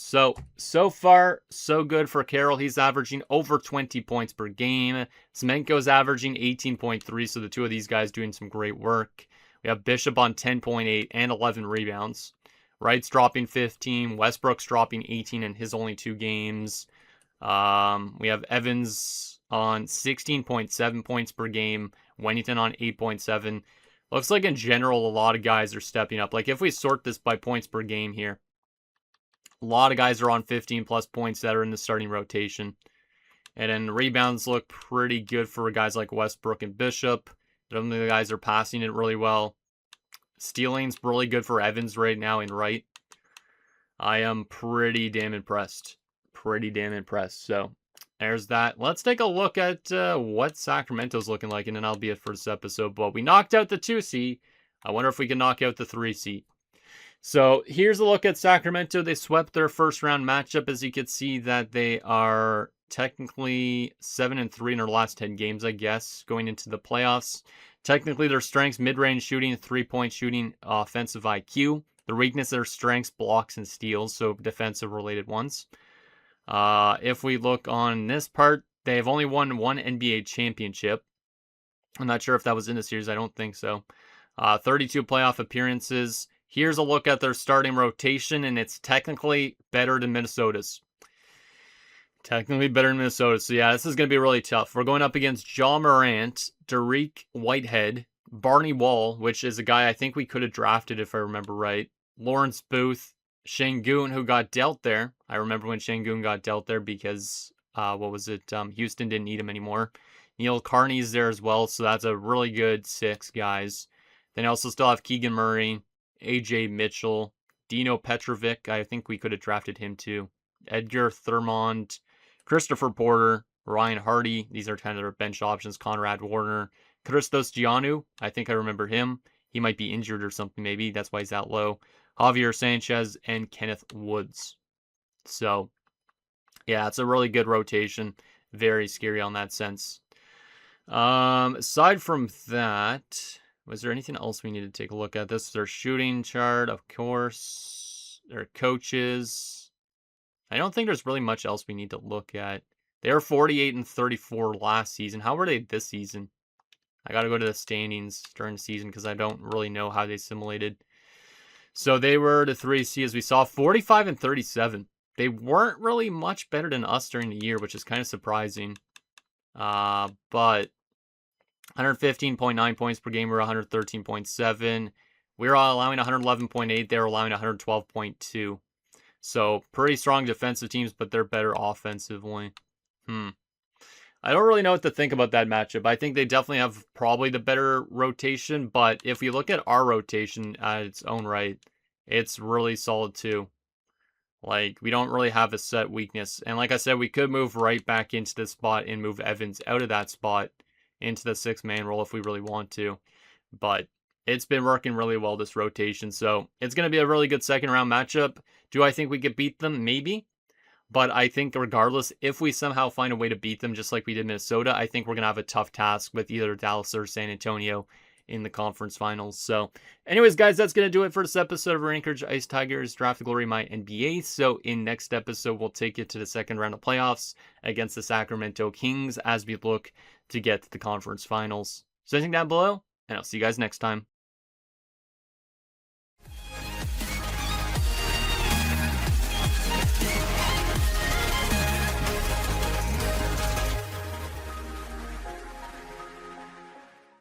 So far, so good for Carroll. He's averaging over 20 points per game. Semenko's averaging 18.3, so the two of these guys doing some great work. We have Bishop on 10.8 and 11 rebounds. Wright's dropping 15. Westbrook's dropping 18 in his only 2 games. We have Evans on 16.7 points per game. Wennington on 8.7. Looks like in general, a lot of guys are stepping up. Like if we sort this by points per game here, a lot of guys are on 15 plus points that are in the starting rotation. And then rebounds look pretty good for guys like Westbrook and Bishop. I don't think the guys are passing it really well. Stealing's really good for Evans right now and Wright. I am pretty damn impressed. So there's that. Let's take a look at what Sacramento's looking like, and then I'll be it for this episode. But we knocked out the 2 seed. I wonder if we can knock out the 3 seed. So here's a look at Sacramento. They swept their first round matchup. As you can see, that they are technically 7-3 in their last 10 games, I guess, going into the playoffs. Technically, their strengths: mid-range shooting, 3-point shooting, offensive IQ. Their weakness, their strengths, blocks, and steals, so defensive-related ones. If we look on this part, they have only won 1 NBA championship. I'm not sure if that was in the series. I don't think so. 32 playoff appearances. Here's a look at their starting rotation, and it's technically better than Minnesota's. So yeah, this is going to be really tough. We're going up against Ja Morant, Dariq Whitehead, Barney Wall, which is a guy I think we could have drafted if I remember right, Lawrence Booth, Şengün, who got dealt there. I remember when Şengün got dealt there because, Houston didn't need him anymore. Neil Carney's there as well, so that's a really good 6 guys. Then I also still have Keegan Murray, AJ Mitchell, Dino Petrovic. I think we could have drafted him too. Edgar Thurmond, Christopher Porter, Ryan Hardy. These are kind of their bench options. Conrad Warner, Christos Giannou. I think I remember him. He might be injured or something maybe. That's why he's that low. Javier Sanchez, and Kenneth Woods. So, yeah, it's a really good rotation. Very scary on that sense. Aside from that, was there anything else we need to take a look at? This is their shooting chart, of course. Their coaches. I don't think there's really much else we need to look at. They were 48-34 last season. How were they this season? I got to go to the standings during the season because I don't really know how they simulated. So they were the 3 seed, as we saw, 45-37. They weren't really much better than us during the year, which is kind of surprising. But 115.9 points per game, we're 113.7. We were allowing 111.8. They were allowing 112.2. So pretty strong defensive teams, but they're better offensively. I don't really know what to think about that matchup. I think they definitely have probably the better rotation, but if we look at our rotation at its own right, it's really solid too. Like, we don't really have a set weakness. And like I said, we could move right back into this spot and move Evans out of that spot into the 6-man role if we really want to. But it's been working really well, this rotation. So it's going to be a really good second round matchup. Do I think we could beat them? Maybe. But I think regardless, if we somehow find a way to beat them just like we did Minnesota, I think we're going to have a tough task with either Dallas or San Antonio in the conference finals. So anyways, guys, that's going to do it for this episode of our Anchorage Ice Tigers Draft the Glory MyNBA. So in next episode, we'll take you to the second round of playoffs against the Sacramento Kings as we look to get to the conference finals. So anything down below, and I'll see you guys next time.